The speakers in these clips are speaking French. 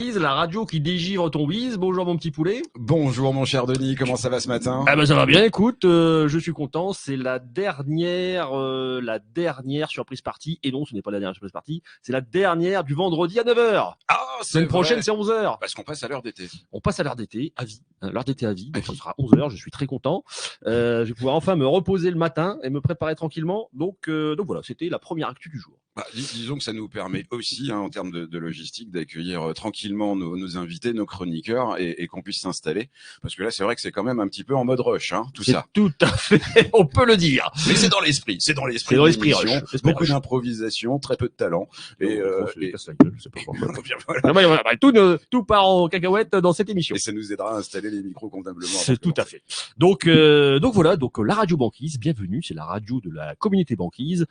La radio qui dégivre ton bise. Bonjour mon petit poulet. Bonjour mon cher Denis, comment ça va ce matin? Ah ben ça va bien, écoute, je suis content, c'est la dernière surprise party, et non ce n'est pas la dernière surprise party, c'est la dernière du vendredi à 9h. Ah, Semaine prochaine c'est 11h. Parce qu'on passe à l'heure d'été. On passe à l'heure d'été à vie, l'heure d'été à vie, donc ce sera 11h, je suis très content. Je vais pouvoir enfin me reposer le matin et me préparer tranquillement, donc voilà, c'était la première actu du jour. Bah, disons que ça nous permet aussi, en termes de logistique, d'accueillir tranquillement nos invités, nos chroniqueurs, et qu'on puisse s'installer. Parce que là, c'est vrai que c'est quand même un petit peu en mode rush, tout ça. Tout à fait, on peut le dire. Mais c'est dans l'esprit, c'est dans l'esprit. C'est dans l'esprit rush. Beaucoup d'improvisation, très peu de talent. Je sais pas pourquoi. Voilà. Tout part en cacahuète dans cette émission. Et ça nous aidera à installer les micros convenablement. C'est tout à fait. Donc voilà, la radio banquise, bienvenue, c'est la radio de la communauté banquise.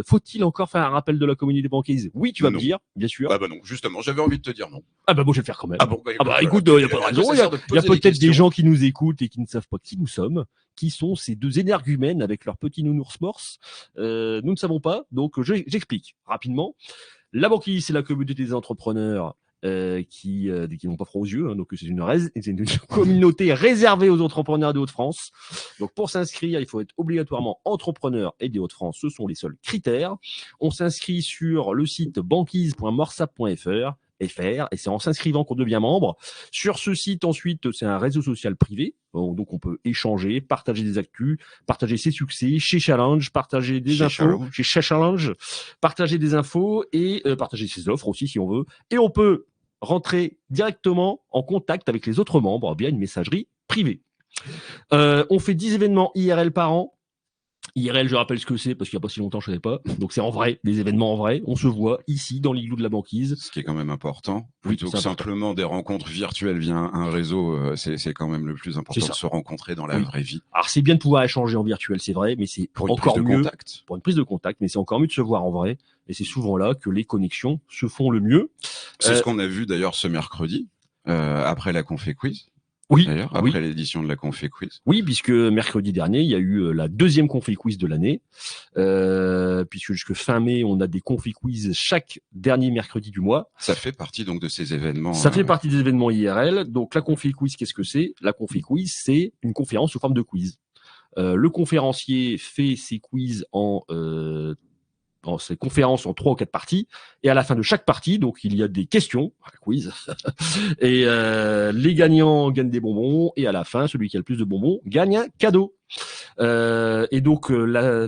Faut-il encore faire un rappel de la communauté banquise? Oui, tu vas me dire, bien sûr. Ah bah non, justement, j'avais envie de te dire non. Ah bah bon, je vais le faire quand même. Ah bon, écoute, il y a pas de raison. Il y a peut-être des gens qui nous écoutent et qui ne savent pas qui nous sommes. Qui sont ces deux énergumènes avec leur petit nounours morse. Nous ne savons pas, donc j'explique rapidement. La banquise, c'est la communauté des entrepreneurs qui n'ont pas froid aux yeux, donc c'est une communauté réservée aux entrepreneurs des Hauts-de-France. Donc pour s'inscrire, il faut être obligatoirement entrepreneur et des Hauts-de-France, ce sont les seuls critères. On s'inscrit sur le site banquise.morsap.fr. Et c'est en s'inscrivant qu'on devient membre. Sur ce site, ensuite, c'est un réseau social privé, donc on peut échanger, partager des actus, partager ses succès chez Challenge, partager des infos chez Challenge, partager des infos et partager ses offres aussi si on veut. Et on peut rentrer directement en contact avec les autres membres via une messagerie privée. On fait 10 événements IRL par an. IRL, je rappelle ce que c'est parce qu'il n'y a pas si longtemps, je ne savais pas. Donc c'est en vrai, des événements en vrai. On se voit ici dans l'igloo de la banquise. Ce qui est quand même important. Plutôt que simplement des rencontres virtuelles via un réseau, c'est quand même le plus important de se rencontrer dans la vraie vie. Alors c'est bien de pouvoir échanger en virtuel, c'est vrai, mais c'est encore mieux pour une prise de contact, mais c'est encore mieux de se voir en vrai. Et c'est souvent là que les connexions se font le mieux. C'est ce qu'on a vu d'ailleurs ce mercredi, après la Confé Quiz. Oui, d'ailleurs, après l'édition de la Confé Quiz. Oui, puisque mercredi dernier, il y a eu la deuxième Confé Quiz de l'année, puisque jusque fin mai, on a des Confé Quiz chaque dernier mercredi du mois. Ça fait partie donc de ces événements. Ça fait partie des événements IRL. Donc la Confé Quiz, qu'est-ce que c'est? La Confé Quiz, c'est une conférence sous forme de quiz. Le conférencier fait ses quiz en ces conférences en 3 ou 4 parties, et à la fin de chaque partie, donc il y a des questions, quiz, et les gagnants gagnent des bonbons, et à la fin, celui qui a le plus de bonbons gagne un cadeau. Et donc la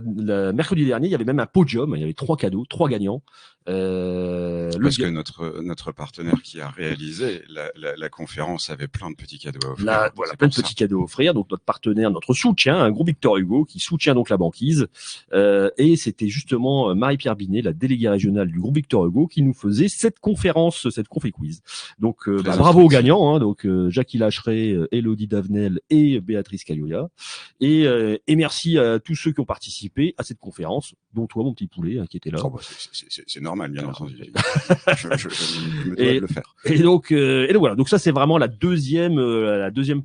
mercredi dernier, il y avait même un podium, il y avait 3 cadeaux, 3 gagnants. Parce que notre partenaire qui a réalisé la conférence avait plein de petits cadeaux à offrir. Voilà, plein de petits cadeaux à offrir. Donc notre partenaire, notre soutien, un groupe Victor Hugo qui soutient donc la banquise. Et c'était justement Marie-Pierre Binet, la déléguée régionale du groupe Victor Hugo, qui nous faisait cette conférence, cette confé quiz. Donc bravo aux gagnants, donc Jackie Lacheret, Elodie Davenel et Béatrice Cailloya. Et merci à tous ceux qui ont participé à cette conférence, dont toi mon petit poulet qui était là. Oh, bah, c'est normal, bien entendu. je me dois de le faire. Et donc voilà. Donc ça c'est vraiment la deuxième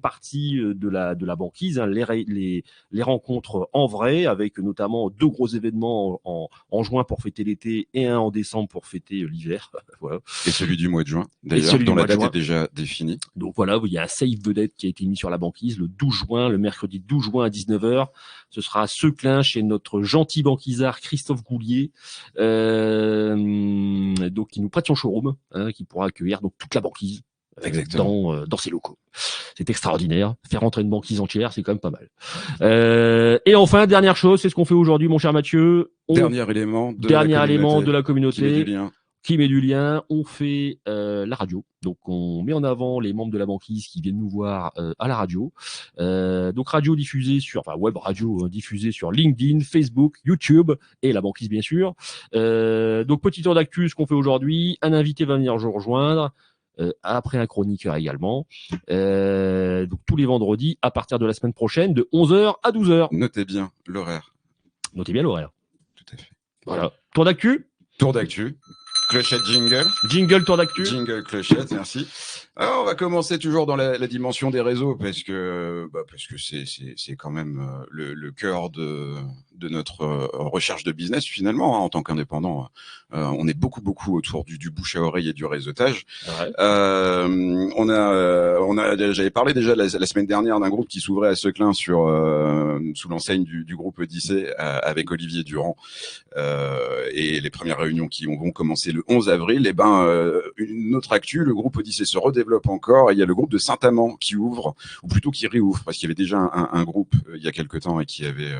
partie de la banquise, les rencontres en vrai, avec notamment 2 gros événements en juin pour fêter l'été et un en décembre pour fêter l'hiver. Voilà. Et celui du mois de juin, d'ailleurs, dont la date est déjà définie. Donc voilà, il y a un save vedette qui a été mis sur la banquise le 12 juin, le mercredi 12 juin à 19h. Ce sera à Seclin chez notre gentil banquisard Christophe Goulier, donc qui nous prête son showroom, qui pourra accueillir donc toute la banquise dans ses locaux. C'est extraordinaire. Faire rentrer une banquise entière, c'est quand même pas mal. Et enfin, dernière chose, c'est ce qu'on fait aujourd'hui, mon cher Mathieu. Dernier élément de la communauté. Qui met du lien, on fait la radio. Donc on met en avant les membres de la banquise qui viennent nous voir à la radio. Donc radio diffusée web radio diffusée sur LinkedIn, Facebook, YouTube et la banquise bien sûr. Donc petit tour d'actu, ce qu'on fait aujourd'hui. Un invité va venir nous rejoindre. Après un chroniqueur également. Donc tous les vendredis à partir de la semaine prochaine de 11h à 12h. Notez bien l'horaire. Notez bien l'horaire. Tout à fait. Voilà. Tour d'actu. Clochette jingle. Jingle tour d'actu. Jingle clochette, merci. Alors, on va commencer toujours dans la dimension des réseaux parce que c'est quand même le cœur de de notre recherche de business finalement, hein, en tant qu'indépendant. On est beaucoup autour du bouche à oreille et du réseautage. Ouais. J'avais parlé déjà la semaine dernière d'un groupe qui s'ouvrait à Seclin sous l'enseigne du groupe Odyssée avec Olivier Durand, et les premières réunions qui vont commencer le 11 avril. Et une autre actu, le groupe Odyssée se redéveloppe encore, et il y a le groupe de Saint-Amand qui ouvre, ou plutôt qui réouvre, parce qu'il y avait déjà un groupe il y a quelque temps et qui avait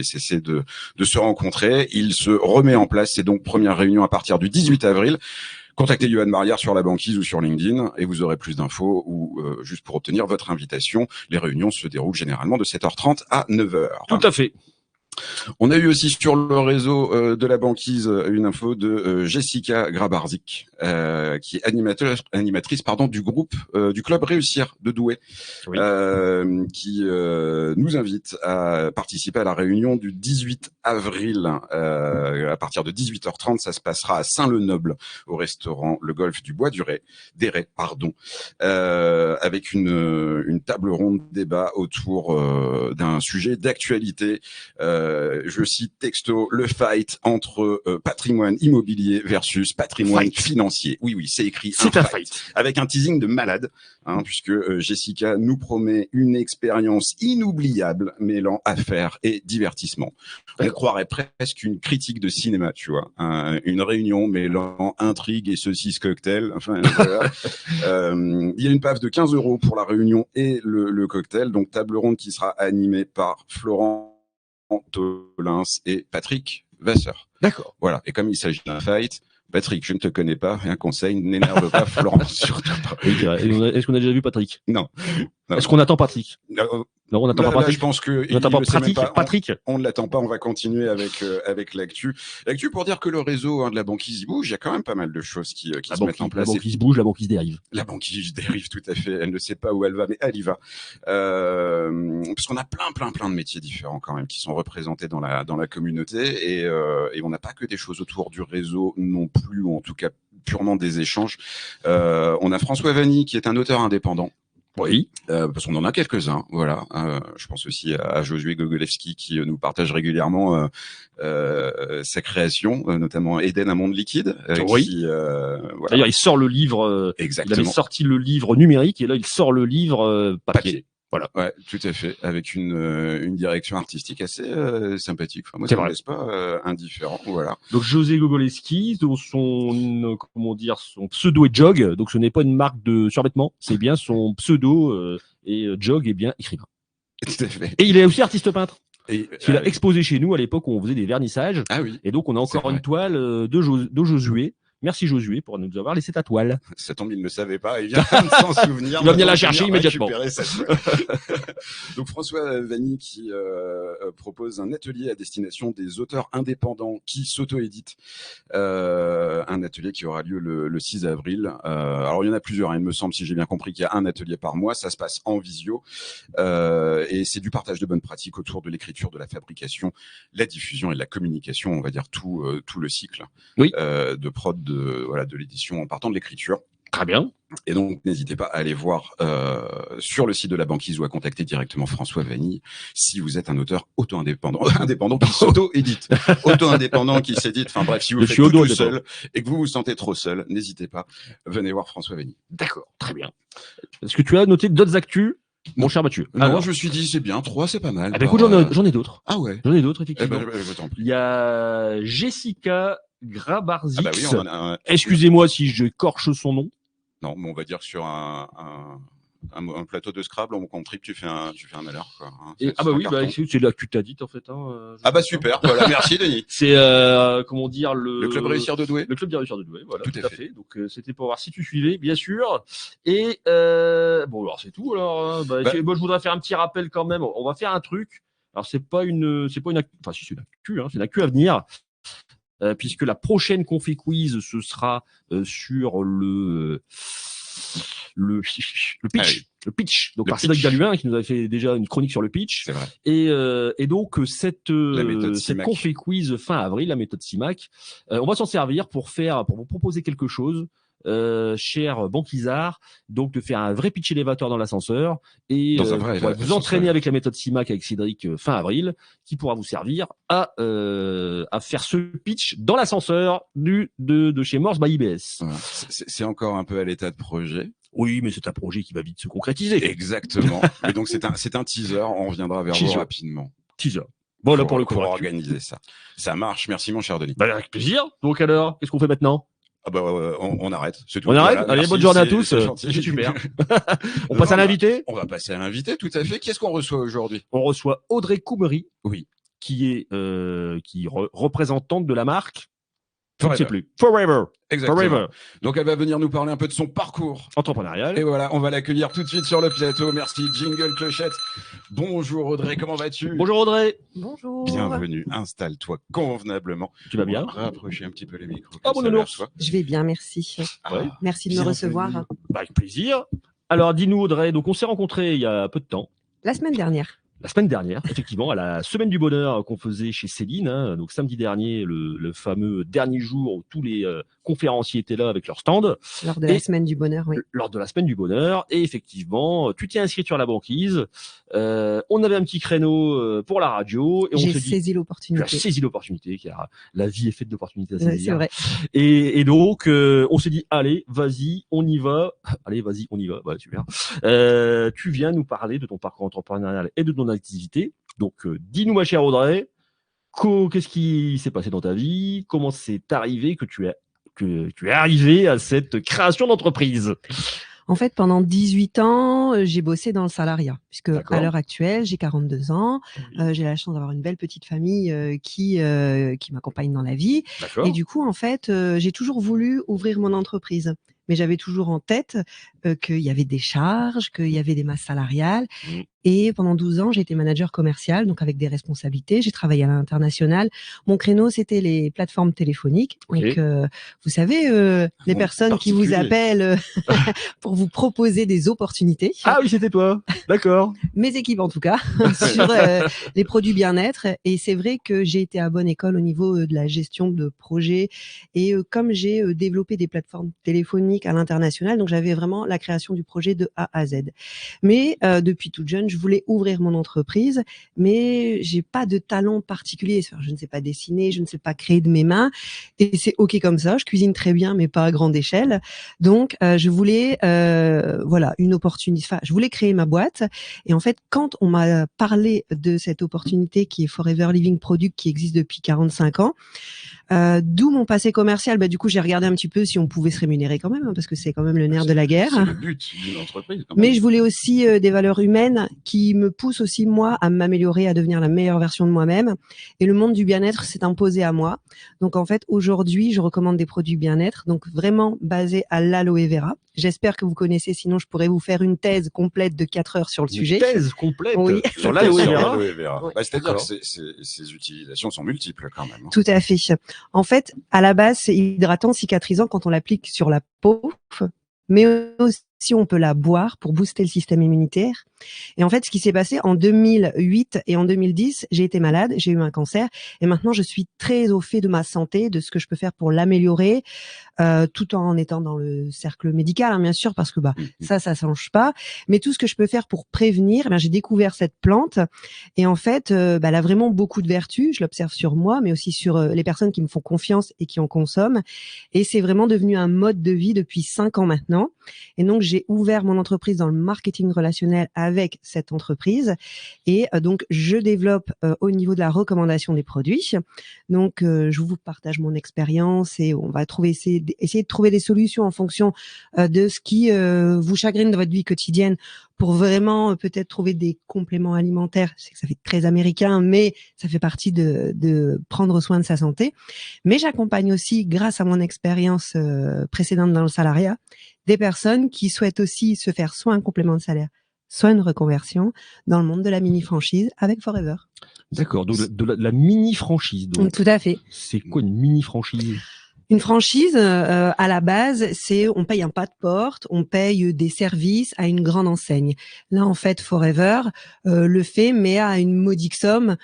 cessé de se rencontrer. Il se remet en place. C'est donc première réunion à partir du 18 avril. Contactez Yoann Mariard sur la banquise ou sur LinkedIn et vous aurez plus d'infos, ou juste pour obtenir votre invitation. Les réunions se déroulent généralement de 7h30 à 9h. Tout à fait. On a eu aussi sur le réseau de la banquise une info de Jessica Grabarzik, qui est animatrice du groupe du club Réussir de Douai, oui. Qui nous invite à participer à la réunion du 18 avril à partir de 18h30. Ça se passera à Saint-Le-Noble au restaurant Le Golfe du Bois d'Héret, avec une table ronde débat autour d'un sujet d'actualité. Je cite texto, le fight entre patrimoine immobilier versus patrimoine financier. Oui, c'est écrit. C'est un fight. Avec un teasing de malade, puisque Jessica nous promet une expérience inoubliable mêlant affaires et divertissement. On croirait presque une critique de cinéma, tu vois. Une réunion mêlant intrigue et saucisse cocktail. Enfin, voilà. Il y a une PAF de 15 € pour la réunion et le cocktail. Donc, table ronde qui sera animée par Florent Tolins et Patrick Vasseur. D'accord. Voilà. Et comme il s'agit d'un fight, Patrick, je ne te connais pas, et un conseil, n'énerve pas Florent, surtout pas. Est-ce qu'on a déjà vu Patrick? Non. Est-ce qu'on attend Patrick? Non, on n'attend pas Patrick. Je pense que on n'attend pas Patrick. On ne l'attend pas. On va continuer avec l'actu. L'actu pour dire que le réseau de la banquise il bouge. Il y a quand même pas mal de choses qui se mettent en place. La banquise bouge, la banquise dérive. La banquise dérive, tout à fait. Elle ne sait pas où elle va, mais elle y va. Parce qu'on a plein de métiers différents quand même qui sont représentés dans la communauté, et on n'a pas que des choses autour du réseau non plus, ou en tout cas purement des échanges. On a François Vanni qui est un auteur indépendant. Oui, parce qu'on en a quelques-uns, voilà. Je pense aussi à Josué Gogolevski qui nous partage régulièrement sa création, notamment Eden, un monde liquide. Oui. Voilà. D'ailleurs, il sort le livre. Exactement. Il avait sorti le livre numérique et là, il sort le livre papier. Voilà. Ouais, tout à fait, avec une direction artistique assez sympathique. Enfin, moi, ça me laisse pas indifférent. Voilà. Donc José Gogolevski, son pseudo est Jog. Donc ce n'est pas une marque de survêtement, c'est bien son pseudo, et Jog est bien écrivain. Tout à fait. Et il est aussi artiste peintre. Il a exposé chez nous à l'époque où on faisait des vernissages. Ah oui. Et donc on a encore une toile de Josué. Merci Josué pour nous avoir laissé ta toile. Ça tombe, il ne le savait pas. Il vient de s'en souvenir. Il va venir la chercher immédiatement. Donc François Vanni qui propose un atelier à destination des auteurs indépendants qui s'auto-éditent. Un atelier qui aura lieu le 6 avril. Alors il y en a plusieurs, il me semble, si j'ai bien compris, qu'il y a un atelier par mois. Ça se passe en visio. Et c'est du partage de bonnes pratiques autour de l'écriture, de la fabrication, la diffusion et de la communication, on va dire tout le cycle de prod de l'édition en partant de l'écriture. Très bien. Et donc, n'hésitez pas à aller voir sur le site de la banquise ou à contacter directement François Vanni si vous êtes un auteur indépendant qui s'auto-édite, auto-indépendant qui s'édite. Enfin bref, si vous faites tout seul et que vous vous sentez trop seul, n'hésitez pas, venez voir François Vanni. D'accord, très bien. Est-ce que tu as noté d'autres actus, mon cher Mathieu? Alors, je me suis dit, c'est bien, 3, c'est pas mal. Ah bah écoute, j'en ai d'autres. Ah ouais. J'en ai d'autres, effectivement. Je il y a Jessica Grabarzik. Ah bah oui, on en a excusez-moi si j'écorche son nom. Non, mais on va dire que sur un plateau de Scrabble, on compte tu fais un malheur, quoi. Ah bah oui, c'est là que tu t'as dit, en fait. Ah bah super, voilà, merci Denis. C'est, comment dire, le club Réussir de Douai. Le club Réussir de Douai, voilà, tout à fait. Donc c'était pour voir si tu suivais, bien sûr. Et bon, alors c'est tout. Alors, moi je voudrais faire un petit rappel quand même. On va faire un truc. Alors c'est pas une actu, enfin si c'est une actu, c'est une actu à venir. Puisque la prochaine Confé Quiz, ce sera sur le pitch. Ah oui. Le pitch. Donc par Cédric Daluin qui nous avait fait déjà une chronique sur le pitch. C'est vrai. Et donc cette Confé Quiz fin avril, la méthode CIMAC, on va s'en servir pour vous proposer quelque chose cher banquisard, donc de faire un vrai pitch élévateur dans l'ascenseur et vous entraîner avec la méthode CIMAC avec Cédric fin avril, qui pourra vous servir à faire ce pitch dans l'ascenseur de chez Morse by IBS. Voilà. C'est encore un peu à l'état de projet. Oui, mais c'est un projet qui va vite se concrétiser. Exactement. Et donc c'est un teaser. On reviendra vers vous rapidement. Teaser. Bon, là, pour le coup, pour organiser ça. Ça marche. Merci, mon cher Denis. Bah, avec plaisir. Donc, alors, qu'est-ce qu'on fait maintenant? Ah bah, on arrête. C'est tout. On arrête? Voilà, allez, bonne journée à tous. C'est super. On passe à l'invité? On va passer à l'invité, tout à fait. Qu'est-ce qu'on reçoit aujourd'hui? On reçoit Audrey Coumery. Oui. Qui est, représentante de la marque. Je ne sais plus. Forever. Exactement. Forever. Donc, elle va venir nous parler un peu de son parcours entrepreneurial. Et voilà, on va l'accueillir tout de suite sur le plateau. Merci, jingle clochette. Bonjour Audrey, comment vas-tu? Bonjour Audrey. Bonjour. Bienvenue, installe-toi convenablement. Tu vas bien? Rapprocher un petit peu les micros. Ah, bon ours. Je vais bien, merci. Ouais. Merci de me recevoir. Bah, avec plaisir. Alors, dis-nous Audrey, donc on s'est rencontrés il y a peu de temps. La semaine dernière. La semaine dernière, effectivement, à la semaine du bonheur qu'on faisait chez Céline, hein, donc samedi dernier, le fameux dernier jour où tous les conférenciers étaient là avec leur stand. Lors de la semaine du bonheur, oui. Lors de la semaine du bonheur, et effectivement, tu t'es inscrit sur la banquise. On avait un petit créneau pour la radio. Et j'ai saisi l'opportunité. Tu as saisi l'opportunité, car la vie est faite d'opportunités à saisir. C'est vrai. Et donc, on s'est dit, allez, vas-y, on y va. Allez, vas-y, on y va. Ouais, super. Tu viens nous parler de ton parcours entrepreneurial et de ton activité. Donc, dis-nous, ma chère Audrey, qu'est-ce qui s'est passé dans ta vie? Comment c'est arrivé que tu es arrivé à cette création d'entreprise? En fait, pendant 18 ans, j'ai bossé dans le salariat, puisque à l'heure actuelle, j'ai 42 ans. J'ai la chance d'avoir une belle petite famille qui m'accompagne dans la vie. Et du coup, en fait, j'ai toujours voulu ouvrir mon entreprise. Mais j'avais toujours en tête qu'il y avait des charges, qu'il y avait des masses salariales. Et pendant 12 ans, j'ai été manager commercial, donc avec des responsabilités. J'ai travaillé à l'international. Mon créneau, c'était les plateformes téléphoniques. Donc, vous savez, les personnes qui vous appellent pour vous proposer des opportunités. Ah oui, c'était toi. D'accord. Mes équipes, en tout cas, sur les produits bien-être. Et c'est vrai que j'ai été à bonne école au niveau de la gestion de projets. Et comme j'ai développé des plateformes téléphoniques à l'international, donc j'avais vraiment la création du projet de A à Z. Mais depuis toute jeune, je voulais ouvrir mon entreprise, mais j'ai pas de talent particulier. Je ne sais pas dessiner, je ne sais pas créer de mes mains, et c'est ok comme ça. Je cuisine très bien, mais pas à grande échelle. Donc, je voulais, une opportunité. Enfin, je voulais créer ma boîte. Et en fait, quand on m'a parlé de cette opportunité qui est Forever Living Product, qui existe depuis 45 ans, d'où mon passé commercial, du coup j'ai regardé un petit peu si on pouvait se rémunérer quand même, parce que c'est quand même le nerf de la guerre. C'est le but d'une entreprise. Mais je voulais aussi des valeurs humaines qui me poussent aussi moi à m'améliorer, à devenir la meilleure version de moi-même. Et le monde du bien-être s'est imposé à moi. Donc en fait aujourd'hui je recommande des produits bien-être, donc vraiment basés à l'aloe vera. J'espère que vous connaissez, sinon je pourrais vous faire une thèse complète de 4 heures sur le sujet. Une thèse complète oui. Sur l'aloe vera. Oui. C'est-à-dire que ces utilisations sont multiples quand même. Tout à fait. En fait, à la base, c'est hydratant, cicatrisant quand on l'applique sur la peau, mais aussi on peut la boire pour booster le système immunitaire. Et en fait, ce qui s'est passé en 2008 et en 2010, j'ai été malade, j'ai eu un cancer, et maintenant je suis très au fait de ma santé, de ce que je peux faire pour l'améliorer, tout en étant dans le cercle médical, bien sûr, parce que ça change pas. Mais tout ce que je peux faire pour prévenir, j'ai découvert cette plante, et en fait, elle a vraiment beaucoup de vertus. Je l'observe sur moi, mais aussi sur les personnes qui me font confiance et qui en consomment. Et c'est vraiment devenu un mode de vie depuis 5 ans maintenant. Et donc j'ai ouvert mon entreprise dans le marketing relationnel avec cette entreprise, et donc je développe au niveau de la recommandation des produits. Donc je vous partage mon expérience et on va essayer de trouver des solutions en fonction de ce qui vous chagrine dans votre vie quotidienne, pour vraiment peut-être trouver des compléments alimentaires. Je sais que ça fait très américain, mais ça fait partie de prendre soin de sa santé. Mais j'accompagne aussi, grâce à mon expérience précédente dans le salariat, des personnes qui souhaitent aussi se faire soit un complément de salaire, soit une reconversion dans le monde de la mini-franchise avec Forever. D'accord, donc de la mini-franchise. Tout à fait. C'est quoi une mini-franchise? Une franchise, à la base, c'est on paye un pas de porte, on paye des services à une grande enseigne. Là, en fait, Forever le fait, mais à une modique somme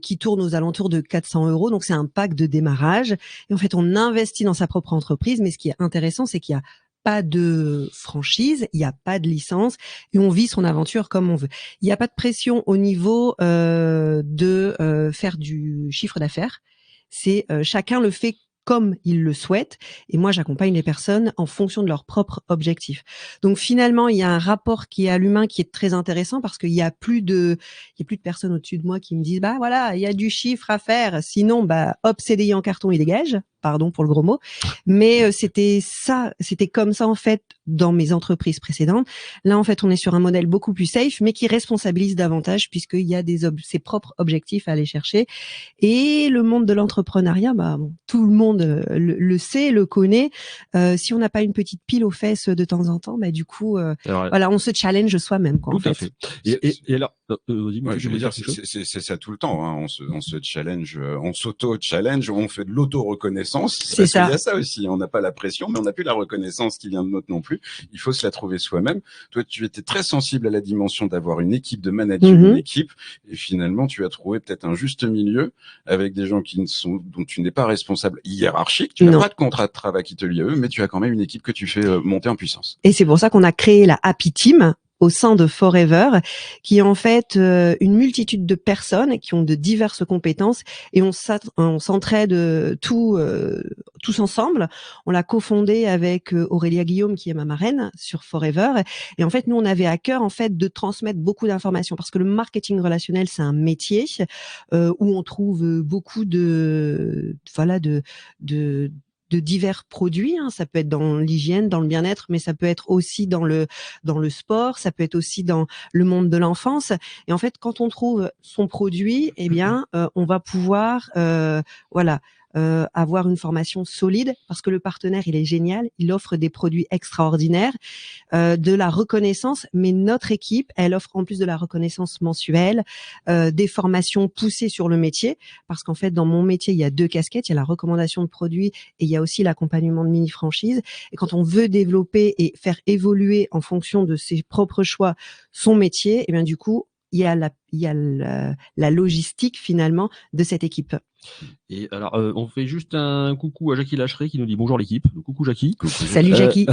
qui tourne aux alentours de 400 €. Donc, c'est un pack de démarrage. Et en fait, on investit dans sa propre entreprise. Mais ce qui est intéressant, c'est qu'il y a pas de franchise, il n'y a pas de licence et on vit son aventure comme on veut. Il n'y a pas de pression au niveau de faire du chiffre d'affaires. C'est chacun le fait comme ils le souhaitent. Et moi, j'accompagne les personnes en fonction de leurs propres objectifs. Donc, finalement, il y a un rapport qui est à l'humain qui est très intéressant parce qu'il y a plus de personnes au-dessus de moi qui me disent, bah voilà, il y a du chiffre à faire. Sinon, bah, hop, CDI en carton, il dégage. Pardon pour le gros mot. Mais c'était comme ça, en fait, dans mes entreprises précédentes. Là, en fait, on est sur un modèle beaucoup plus safe, mais qui responsabilise davantage puisqu'il y a ses propres objectifs à aller chercher. Et le monde de l'entrepreneuriat, bah, bon, tout le monde le sait, le connaît. Si on n'a pas une petite pile aux fesses de temps en temps, bah, du coup, voilà, on se challenge soi-même, quoi. Tout à fait. Et alors, vas-y, ouais, je veux dire, c'est ça tout le temps. Hein. On se challenge, on s'auto-challenge, on fait de l'auto-reconnaissance. C'est ça. Il y a ça aussi. On n'a pas la pression, mais on n'a plus la reconnaissance qui vient de notre non plus. Il faut se la trouver soi-même. Toi, tu étais très sensible à la dimension d'avoir une équipe, de manager une équipe, et finalement, tu as trouvé peut-être un juste milieu avec des gens dont tu n'es pas responsable hiérarchique. Tu n'as pas de contrat de travail qui te lie à eux, mais tu as quand même une équipe que tu fais monter en puissance. Et c'est pour ça qu'on a créé la Happy Team au sein de Forever, qui est en fait une multitude de personnes qui ont de diverses compétences et on s'entraide tous ensemble. On l'a cofondé avec Aurélia Guillaume, qui est ma marraine sur Forever. Et en fait, nous, on avait à cœur en fait de transmettre beaucoup d'informations parce que le marketing relationnel, c'est un métier où on trouve beaucoup de divers produits, hein. Ça peut être dans l'hygiène, dans le bien-être, mais ça peut être aussi dans le sport, ça peut être aussi dans le monde de l'enfance. Et en fait, quand on trouve son produit, eh bien, on va pouvoir, avoir une formation solide parce que le partenaire, il est génial, il offre des produits extraordinaires, de la reconnaissance, mais notre équipe, elle offre en plus de la reconnaissance mensuelle, des formations poussées sur le métier parce qu'en fait, dans mon métier, il y a 2 casquettes, il y a la recommandation de produits et il y a aussi l'accompagnement de mini-franchise. Et quand on veut développer et faire évoluer en fonction de ses propres choix son métier, et bien du coup, il y a la logistique finalement de cette équipe. Et alors, on fait juste un coucou à Jackie Lacheret qui nous dit bonjour l'équipe. Coucou Jackie. Salut Jackie.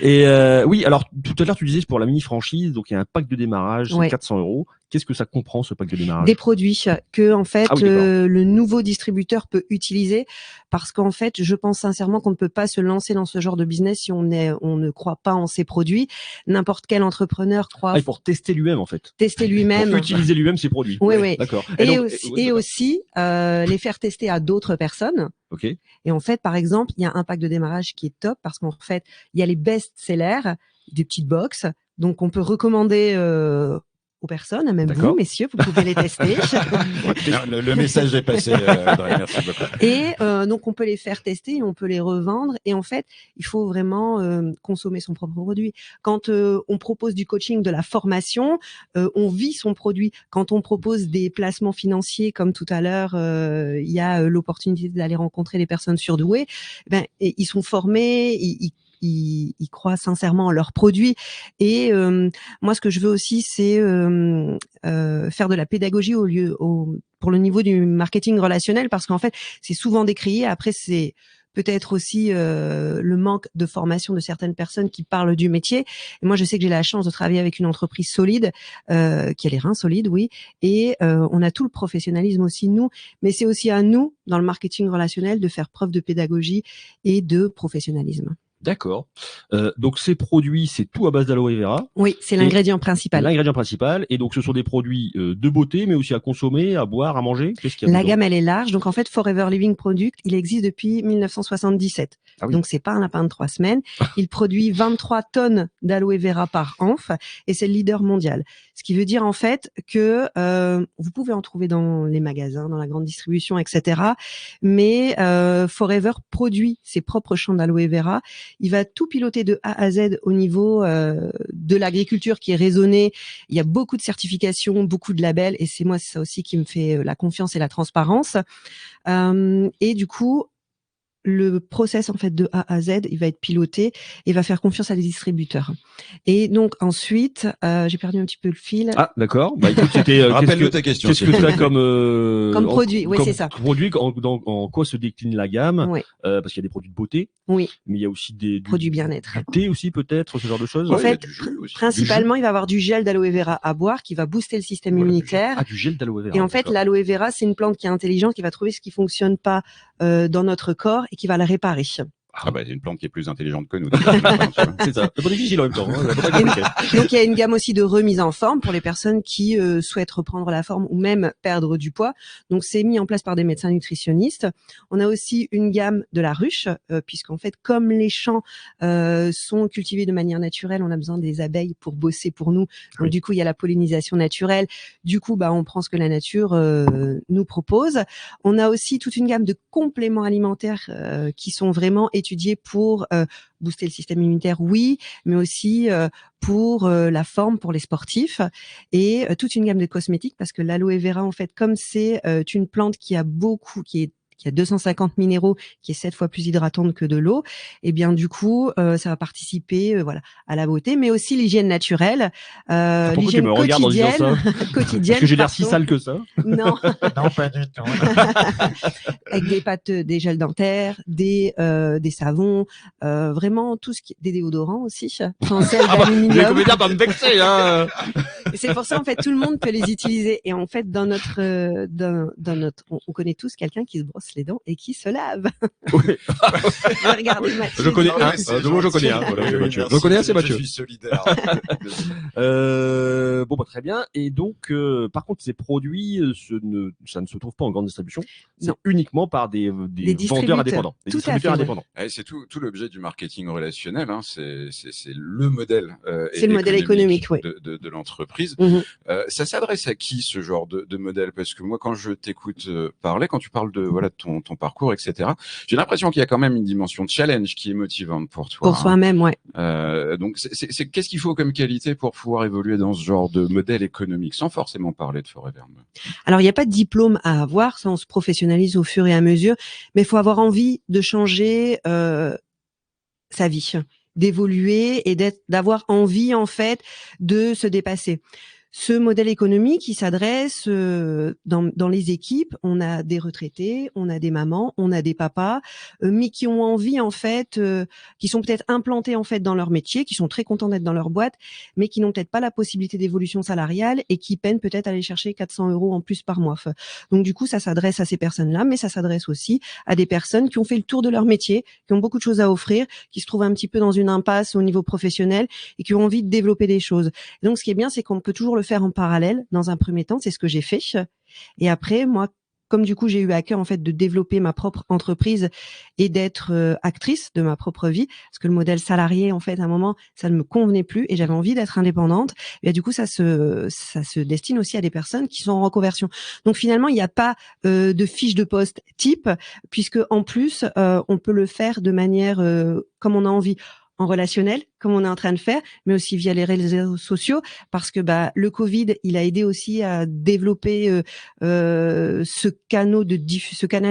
Et oui, alors tout à l'heure tu disais pour la mini franchise, donc il y a un pack de démarrage, c'est 400 €. Qu'est-ce que ça comprend ce pack de démarrage? Des produits que en fait le nouveau distributeur peut utiliser parce qu'en fait, je pense sincèrement qu'on ne peut pas se lancer dans ce genre de business si on ne croit pas en ses produits. N'importe quel entrepreneur croit. Il faut tester lui-même en fait. Tester lui-même. Pour utiliser lui-même ses produits. Oui, oui. D'accord. Et aussi les faire tester à d'autres personnes. Ok. Et en fait, par exemple, il y a un pack de démarrage qui est top parce qu'en fait, il y a les best-sellers, des petites box, donc on peut recommander aux personnes, même vous, messieurs, vous pouvez les tester. Le message est passé, Audrey, merci beaucoup. Et donc, on peut les faire tester et on peut les revendre. Et en fait, il faut vraiment consommer son propre produit. Quand on propose du coaching, de la formation, on vit son produit. Quand on propose des placements financiers, comme tout à l'heure, il y a l'opportunité d'aller rencontrer des personnes surdouées, et ils sont formés, ils croient sincèrement en leurs produits. Et moi, ce que je veux aussi, c'est faire de la pédagogie pour le niveau du marketing relationnel, parce qu'en fait, c'est souvent décrié. Après, c'est peut-être aussi le manque de formation de certaines personnes qui parlent du métier. Et moi, je sais que j'ai la chance de travailler avec une entreprise solide, qui a les reins solides, oui. Et on a tout le professionnalisme aussi, nous. Mais c'est aussi à nous, dans le marketing relationnel, de faire preuve de pédagogie et de professionnalisme. D'accord. Donc ces produits, c'est tout à base d'aloe vera. Oui, c'est l'ingrédient principal. L'ingrédient principal. Et donc ce sont des produits de beauté, mais aussi à consommer, à boire, à manger. Qu'est-ce qu'il y a La gamme, elle est large. Donc en fait, Forever Living Product, il existe depuis 1977. Ah oui. Donc c'est pas un lapin de 3 semaines. Il produit 23 tonnes d'aloe vera par anf et c'est le leader mondial. Ce qui veut dire en fait que vous pouvez en trouver dans les magasins, dans la grande distribution, etc. Mais Forever produit ses propres champs d'aloe vera. Il va tout piloter de A à Z au niveau de l'agriculture qui est raisonnée. Il y a beaucoup de certifications, beaucoup de labels, et c'est ça aussi qui me fait la confiance et la transparence. Et du coup, le process en fait de A à Z, il va être piloté et va faire confiance à des distributeurs. Et donc ensuite, j'ai perdu un petit peu le fil. Ah, d'accord. Bah écoute, c'était rappelle-nous ta question. Qu'est-ce que tu as comme produit? Oui, c'est ça. Produit, en quoi se décline la gamme? Oui. Parce qu'il y a des produits de beauté. Oui. Mais il y a aussi des produits bien-être. Du thé aussi peut-être, ce genre de choses. En fait, principalement, il va y avoir du gel d'aloe vera à boire qui va booster le système immunitaire. Du gel d'aloe vera. Et en fait, l'aloe vera, c'est une plante qui est intelligente, qui va trouver ce qui fonctionne pas dans notre corps et qui va le réparer. Ah bah, c'est une plante qui est plus intelligente que nous. C'est ça. C'est pas difficile en même temps. Donc, il y a une gamme aussi de remise en forme pour les personnes qui souhaitent reprendre la forme ou même perdre du poids. Donc, c'est mis en place par des médecins nutritionnistes. On a aussi une gamme de la ruche, puisqu'en fait, comme les champs sont cultivés de manière naturelle, on a besoin des abeilles pour bosser pour nous. Donc, du coup, il y a la pollinisation naturelle. Du coup, bah, on prend ce que la nature nous propose. On a aussi toute une gamme de compléments alimentaires qui sont vraiment étudiés pour booster le système immunitaire, oui, mais aussi pour la forme pour les sportifs et toute une gamme de cosmétiques parce que l'aloe vera, en fait, comme c'est une plante qui a 250 minéraux, qui est 7 fois plus hydratante que de l'eau, et bien du coup, ça va participer, voilà, à la beauté, mais aussi l'hygiène naturelle, l'hygiène quotidienne. Est-ce que j'ai l'air si sale que ça? Non. Non, pas du tout. Avec des pâtes, des gels dentaires, des savons, vraiment tout ce qui, des déodorants aussi, sans sel d'aluminium. C'est pour ça, en fait, tout le monde peut les utiliser. Et en fait, dans notre, on connaît tous quelqu'un qui se brosse les dents et qui se lave. Oui. Regardez Mathieu. Je connais un. Je connais un. Voilà, Mathieu. Je connais un, c'est Mathieu. Je suis solidaire. Bon, bah, très bien. Et donc, par contre, ces produits, ça ne se trouve pas en grande distribution. C'est uniquement par des vendeurs indépendants. Des distributeurs indépendants. C'est tout l'objet du marketing relationnel. Hein. C'est le modèle. C'est le modèle économique, oui. De l'entreprise. Ça s'adresse à qui ce genre de modèle? Parce que moi, quand je t'écoute parler, quand tu parles de ton parcours, etc., j'ai l'impression qu'il y a quand même une dimension de challenge qui est motivante pour toi. Pour soi-même, ouais. Donc, qu'est-ce qu'il faut comme qualité pour pouvoir évoluer dans ce genre de modèle économique, sans forcément parler de Forever? Alors, il n'y a pas de diplôme à avoir, ça on se professionnalise au fur et à mesure, mais il faut avoir envie de changer sa vie, d'évoluer et d'avoir envie en fait de se dépasser. Ce modèle économique, il s'adresse dans les équipes. On a des retraités, on a des mamans, on a des papas, mais qui ont envie en fait, qui sont peut-être implantés en fait dans leur métier, qui sont très contents d'être dans leur boîte, mais qui n'ont peut-être pas la possibilité d'évolution salariale et qui peinent peut-être à aller chercher 400 € en plus par mois. Donc du coup, ça s'adresse à ces personnes-là, mais ça s'adresse aussi à des personnes qui ont fait le tour de leur métier, qui ont beaucoup de choses à offrir, qui se trouvent un petit peu dans une impasse au niveau professionnel et qui ont envie de développer des choses. Et donc ce qui est bien, c'est qu'on peut toujours le faire en parallèle dans un premier temps, c'est ce que j'ai fait. Et après, moi, comme du coup j'ai eu à cœur en fait de développer ma propre entreprise et d'être actrice de ma propre vie, parce que le modèle salarié en fait à un moment ça ne me convenait plus et j'avais envie d'être indépendante. Et du coup ça se destine aussi à des personnes qui sont en reconversion. Donc finalement il n'y a pas de fiche de poste type, puisque en plus on peut le faire de manière comme on a envie, en relationnel, comme on est en train de faire, mais aussi via les réseaux sociaux, parce que le Covid, il a aidé aussi à développer ce canal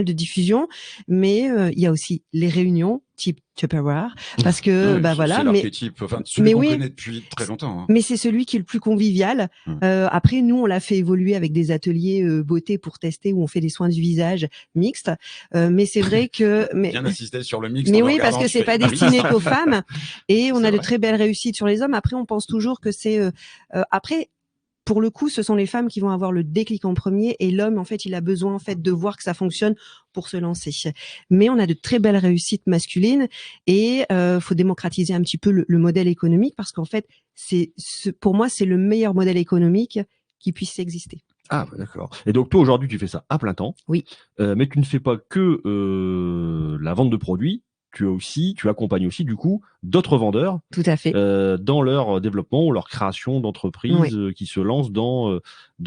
de diffusion, mais il y a aussi les réunions type Tupperware, parce que voilà, c'est l'archétype, enfin celui qu'on connaît depuis très longtemps. Hein. Mais c'est celui qui est le plus convivial. Après, nous, on l'a fait évoluer avec des ateliers beauté pour tester où on fait des soins du visage mixtes. Mais c'est vrai que bien assisté sur le mix. Mais oui, parce que c'est pas destiné qu'aux femmes. Et on a de très belles réussites sur les hommes. Après, on pense toujours que c'est après. Pour le coup, ce sont les femmes qui vont avoir le déclic en premier et l'homme, en fait, il a besoin en fait de voir que ça fonctionne pour se lancer. Mais on a de très belles réussites masculines et faut démocratiser un petit peu le modèle économique parce qu'en fait, pour moi, c'est le meilleur modèle économique qui puisse exister. Ah, d'accord. Et donc toi aujourd'hui, tu fais ça à plein temps. Oui. Mais tu ne fais pas que la vente de produits. Tu accompagnes aussi du coup d'autres vendeurs. Tout à fait. Dans leur développement ou leur création d'entreprise qui se lancent dans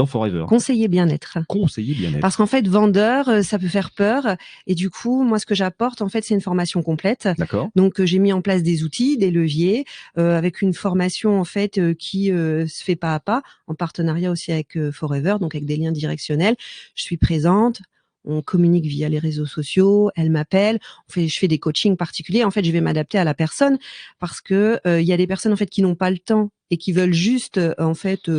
Forever. Conseiller bien-être. Conseiller bien-être. Parce qu'en fait, vendeur, ça peut faire peur. Et du coup, moi, ce que j'apporte, en fait, c'est une formation complète. D'accord. Donc, j'ai mis en place des outils, des leviers, avec une formation en fait qui se fait pas à pas, en partenariat aussi avec Forever, donc avec des liens directionnels. Je suis présente. on communique via les réseaux sociaux, elle m'appelle, je fais des coachings particuliers. En fait, je vais m'adapter à la personne parce que il y a des personnes en fait qui n'ont pas le temps et qui veulent juste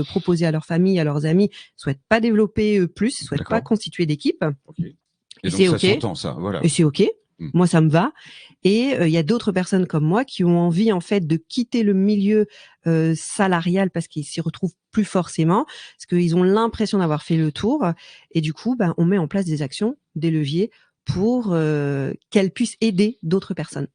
proposer à leur famille, à leurs amis, souhaitent pas développer plus, souhaitent pas constituer d'équipe. Okay. Et donc c'est ça s'entend, ça, voilà. Et c'est ok. Moi, ça me va. Et il y a d'autres personnes comme moi qui ont envie en fait de quitter le milieu salarial parce qu'ils s'y retrouvent plus forcément, parce qu'ils ont l'impression d'avoir fait le tour. Et du coup, on met en place des actions, des leviers pour qu'elles puissent aider d'autres personnes.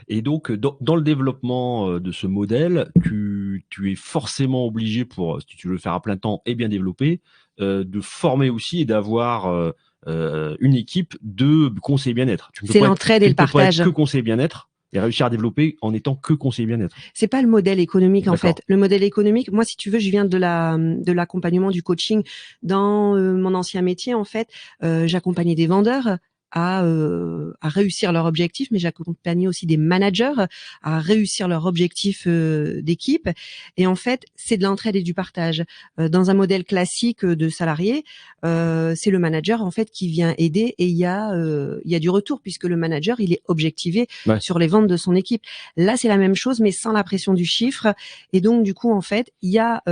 Et donc, dans le développement de ce modèle, tu es forcément obligé, pour, si tu veux le faire à plein temps et bien développer, de former aussi et d'avoir une équipe de conseillers bien-être. C'est l'entraide et le partage. Tu ne peux pas être que conseiller bien-être et réussir à développer en étant que conseiller bien-être. C'est pas le modèle économique en fait. Le modèle économique, moi si tu veux, je viens de l'accompagnement, du coaching. Dans mon ancien métier en fait, j'accompagnais des vendeurs à réussir leur objectif, mais j'accompagnais aussi des managers à réussir leur objectif d'équipe. Et en fait, c'est de l'entraide et du partage. Dans un modèle classique de salarié, c'est le manager en fait qui vient aider et il y a du retour puisque le manager il est objectivé sur les ventes de son équipe. Là, c'est la même chose mais sans la pression du chiffre. Et donc du coup en fait, il y a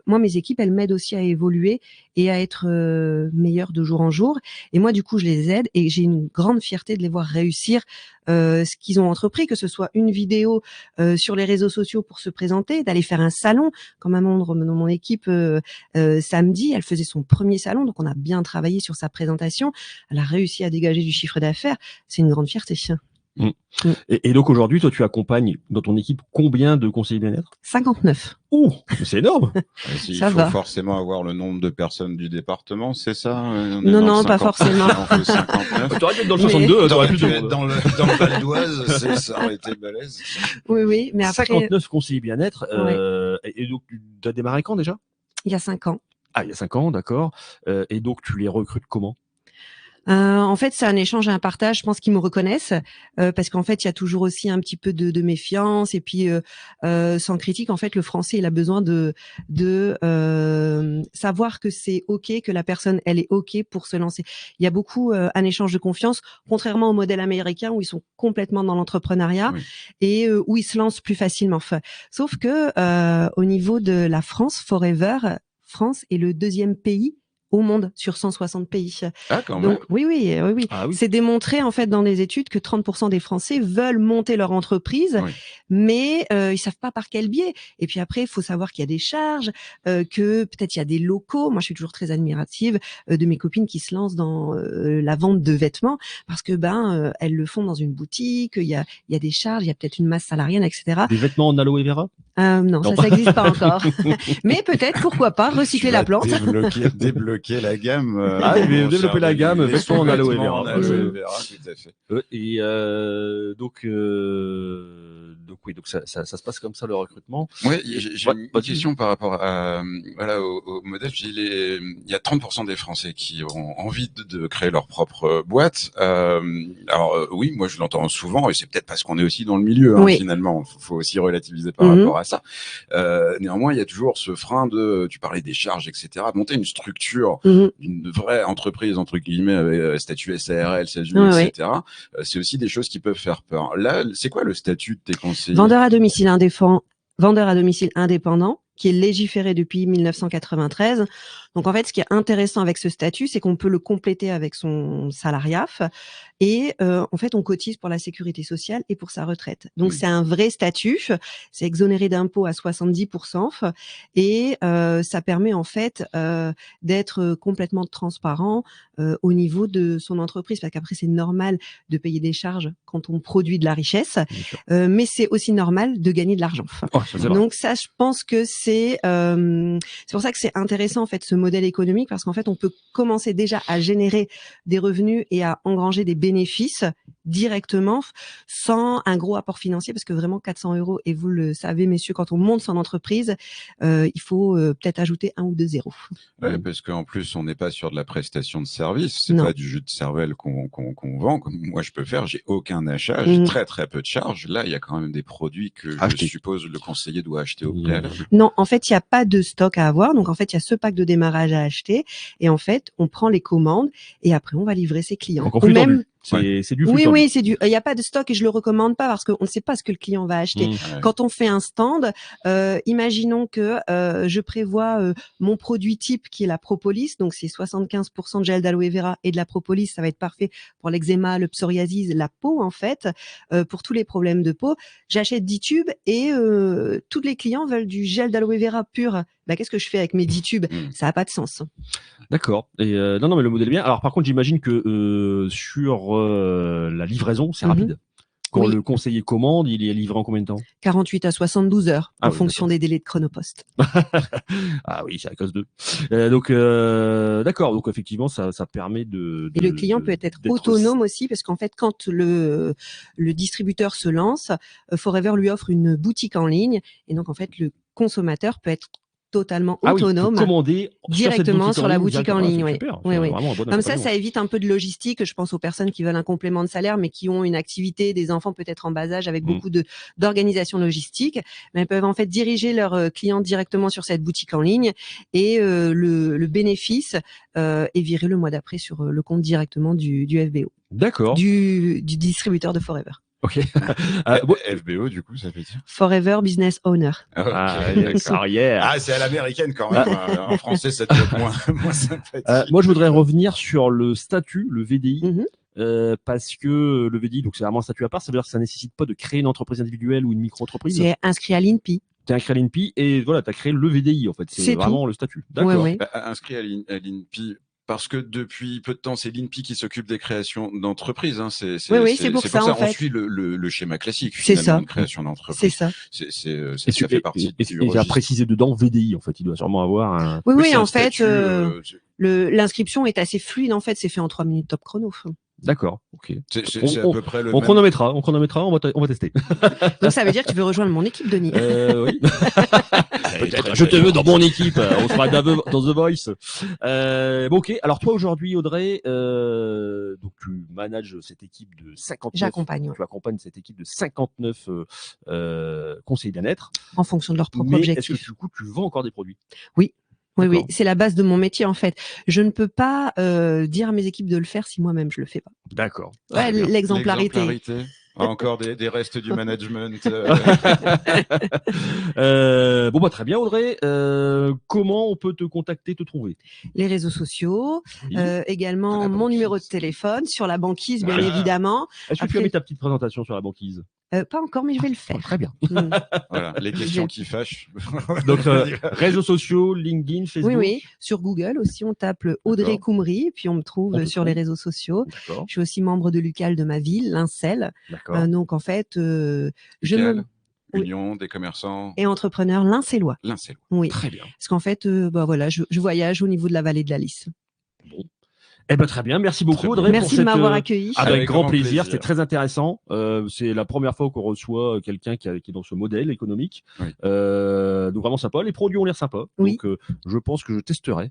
moi mes équipes elles m'aident aussi à évoluer et à être meilleures de jour en jour. Et moi du coup je les aide et j'ai une grande fierté de les voir réussir ce qu'ils ont entrepris, que ce soit une vidéo sur les réseaux sociaux pour se présenter, d'aller faire un salon, comme un membre de mon équipe samedi, elle faisait son premier salon, donc on a bien travaillé sur sa présentation, elle a réussi à dégager du chiffre d'affaires, c'est une grande fierté. Et donc aujourd'hui, toi, tu accompagnes dans ton équipe combien de conseillers bien-être? 59. Ouh, c'est énorme. Il faut forcément avoir le nombre de personnes du département, c'est ça? Non, pas forcément. T'aurais pu être dans le 62, t'aurais pu être dans le Val d'Oise, ça aurait été balèze. Oui, mais après... 59 conseillers bien-être. Et donc, tu as démarré quand déjà? Il y a 5 ans. Ah, il y a 5 ans, d'accord. Et donc, tu les recrutes comment? En fait, c'est un échange et un partage. Je pense qu'ils me reconnaissent parce qu'en fait, il y a toujours aussi un petit peu de méfiance et puis sans critique. En fait, le français, il a besoin de savoir que c'est ok, que la personne, elle est ok pour se lancer. Il y a beaucoup un échange de confiance, contrairement au modèle américain où ils sont complètement dans l'entrepreneuriat et où ils se lancent plus facilement. Sauf que au niveau de la France, Forever, France est le 2e pays au monde sur 160 pays. Ah, quand même. Donc, oui. Ah, oui. C'est démontré en fait dans les études que 30% des Français veulent monter leur entreprise, mais ils savent pas par quel biais. Et puis après, il faut savoir qu'il y a des charges, que peut-être il y a des locaux. Moi, je suis toujours très admirative de mes copines qui se lancent dans la vente de vêtements parce que elles le font dans une boutique. Il y a des charges, il y a peut-être une masse salariale, etc. Des vêtements en aloe vera? Non, ça n'existe pas encore. Mais peut-être, pourquoi pas, recycler la plante. Débloquer la gamme. Développer la gamme, vêtements en aloe vera. Tout à fait. Et donc ça se passe comme ça le recrutement. Oui, j'ai une question par rapport à au modèle. Il y a 30% des Français qui ont envie de créer leur propre boîte. Alors oui, moi je l'entends souvent et c'est peut-être parce qu'on est aussi dans le milieu finalement. Faut aussi relativiser par rapport à ça. Néanmoins, il y a toujours ce frein de, tu parlais des charges, etc. Monter une structure d'une vraie entreprise entre guillemets avec statut SARL, SASU, etc. C'est aussi des choses qui peuvent faire peur. Là, c'est quoi le statut de tes conseillers? Vendeur à domicile indépendant, qui est légiféré depuis 1993. Donc en fait, ce qui est intéressant avec ce statut, c'est qu'on peut le compléter avec son salariat et en fait, on cotise pour la sécurité sociale et pour sa retraite. Donc c'est un vrai statut, c'est exonéré d'impôts à 70% et ça permet en fait d'être complètement transparent au niveau de son entreprise parce qu'après c'est normal de payer des charges quand on produit de la richesse, mais c'est aussi normal de gagner de l'argent. Donc ça, je pense que c'est pour ça que c'est intéressant en fait ce modèle économique parce qu'en fait on peut commencer déjà à générer des revenus et à engranger des bénéfices directement sans un gros apport financier parce que vraiment 400 € et vous le savez messieurs quand on monte son entreprise il faut peut-être ajouter 1 ou 2 zéros. Parce qu'en plus on n'est pas sur de la prestation de service, c'est pas du jus de cervelle qu'on vend comme moi je peux faire, j'ai aucun achat, j'ai très très peu de charges. Là il y a quand même des produits que je suppose le conseiller doit acheter au préalable. Non, en fait il n'y a pas de stock à avoir, donc en fait il y a ce pack de démarrage démarrage à acheter. Et en fait, on prend les commandes et après, on va livrer ses clients. Donc, en flux tendu. C'est du flux Oui, tendu. oui, c'est du. Il n'y a pas de stock et je le recommande pas parce qu'on ne sait pas ce que le client va acheter. Quand on fait un stand, imaginons que je prévois mon produit type qui est la propolis, donc c'est 75% de gel d'aloe vera et de la propolis, ça va être parfait pour l'eczéma, le psoriasis, la peau en fait, pour tous les problèmes de peau. J'achète 10 tubes et tous les clients veulent du gel d'aloe vera pur. Bah, qu'est-ce que je fais avec mes 10 tubes? Ça n'a pas de sens. D'accord. Et non, mais le modèle est bien. Alors par contre, j'imagine que sur la livraison, c'est rapide. Quand le conseiller commande, il est livré en combien de temps? 48 à 72 heures, en fonction des délais de Chronopost. Ah oui, c'est à cause d'eux. Donc, d'accord. Donc, effectivement, ça permet de... Et le client peut être autonome aussi, parce qu'en fait, quand le distributeur se lance, Forever lui offre une boutique en ligne. Et donc, en fait, le consommateur peut être totalement autonome, commander directement sur la boutique en ligne. Oui. Comme ça évite un peu de logistique. Je pense aux personnes qui veulent un complément de salaire, mais qui ont une activité, des enfants peut-être en bas âge, avec beaucoup d'organisation logistique. Mais elles peuvent en fait diriger leurs clients directement sur cette boutique en ligne et le bénéfice est viré le mois d'après sur le compte directement du FBO. D'accord. Du distributeur de Forever. Ok. FBO, du coup, ça fait dire Forever Business Owner. Carrière. Ah, c'est à l'américaine quand même. En français, ça doit être moins sympathique. Moi, je voudrais revenir sur le statut, le VDI. Parce que le VDI, donc c'est vraiment un statut à part, ça veut dire que ça nécessite pas de créer une entreprise individuelle ou une micro-entreprise. C'est inscrit à l'INPI. T'es inscrit à l'INPI et voilà, t'as créé le VDI en fait. C'est vraiment le statut. D'accord. Inscrit à l'INPI. Parce que depuis peu de temps, c'est l'INPI qui s'occupe des créations d'entreprises. Hein. C'est pour ça. En fait. On suit le schéma classique finalement de création d'entreprise. C'est ça. Ça fait partie. Et il a précisé dedans VDI. En fait, il doit sûrement avoir un. Oui. En fait, l'inscription est assez fluide. En fait, c'est fait en 3 minutes top chrono. D'accord, ok. C'est à peu près le on chronométrera, on va tester. Donc ça veut dire que tu veux rejoindre mon équipe, Denis. Oui. Peut-être. Je te veux dans mon équipe. On sera dans The Voice. Bon, ok. Alors toi aujourd'hui, Audrey, donc tu manages cette équipe de 59. J'accompagne. Tu accompagnes cette équipe de 59 conseillers bien-être. En fonction de leurs propres objectifs. Est-ce que du coup tu vends encore des produits? Oui. Oui, c'est la base de mon métier en fait. Je ne peux pas dire à mes équipes de le faire si moi-même je le fais pas. D'accord. Ouais, l'exemplarité. Encore des restes du management. Bon bah très bien Audrey. Comment on peut te contacter, te trouver? Les réseaux sociaux, également mon numéro de téléphone, sur la banquise bien évidemment. Est-ce que tu as mis ta petite présentation sur la banquise? Pas encore, mais je vais le faire. Très bien. Voilà, les questions qui fâchent. Donc réseaux sociaux, LinkedIn, Facebook. Oui. Sur Google aussi, on tape Audrey Koumri, puis on me trouve sur les réseaux sociaux. Je suis aussi membre de l'UCAL de ma ville, l'Incel. Donc en fait, Union des commerçants et entrepreneurs L'Incellois. Oui. Très bien. Parce qu'en fait, voilà, je voyage au niveau de la vallée de la Lys. Bon. Eh ben très bien, merci beaucoup Audrey. Merci de m'avoir accueilli. Avec grand plaisir, c'était très intéressant. C'est la première fois qu'on reçoit quelqu'un qui est dans ce modèle économique. Donc vraiment sympa. Les produits ont l'air sympas. Donc je pense que je testerai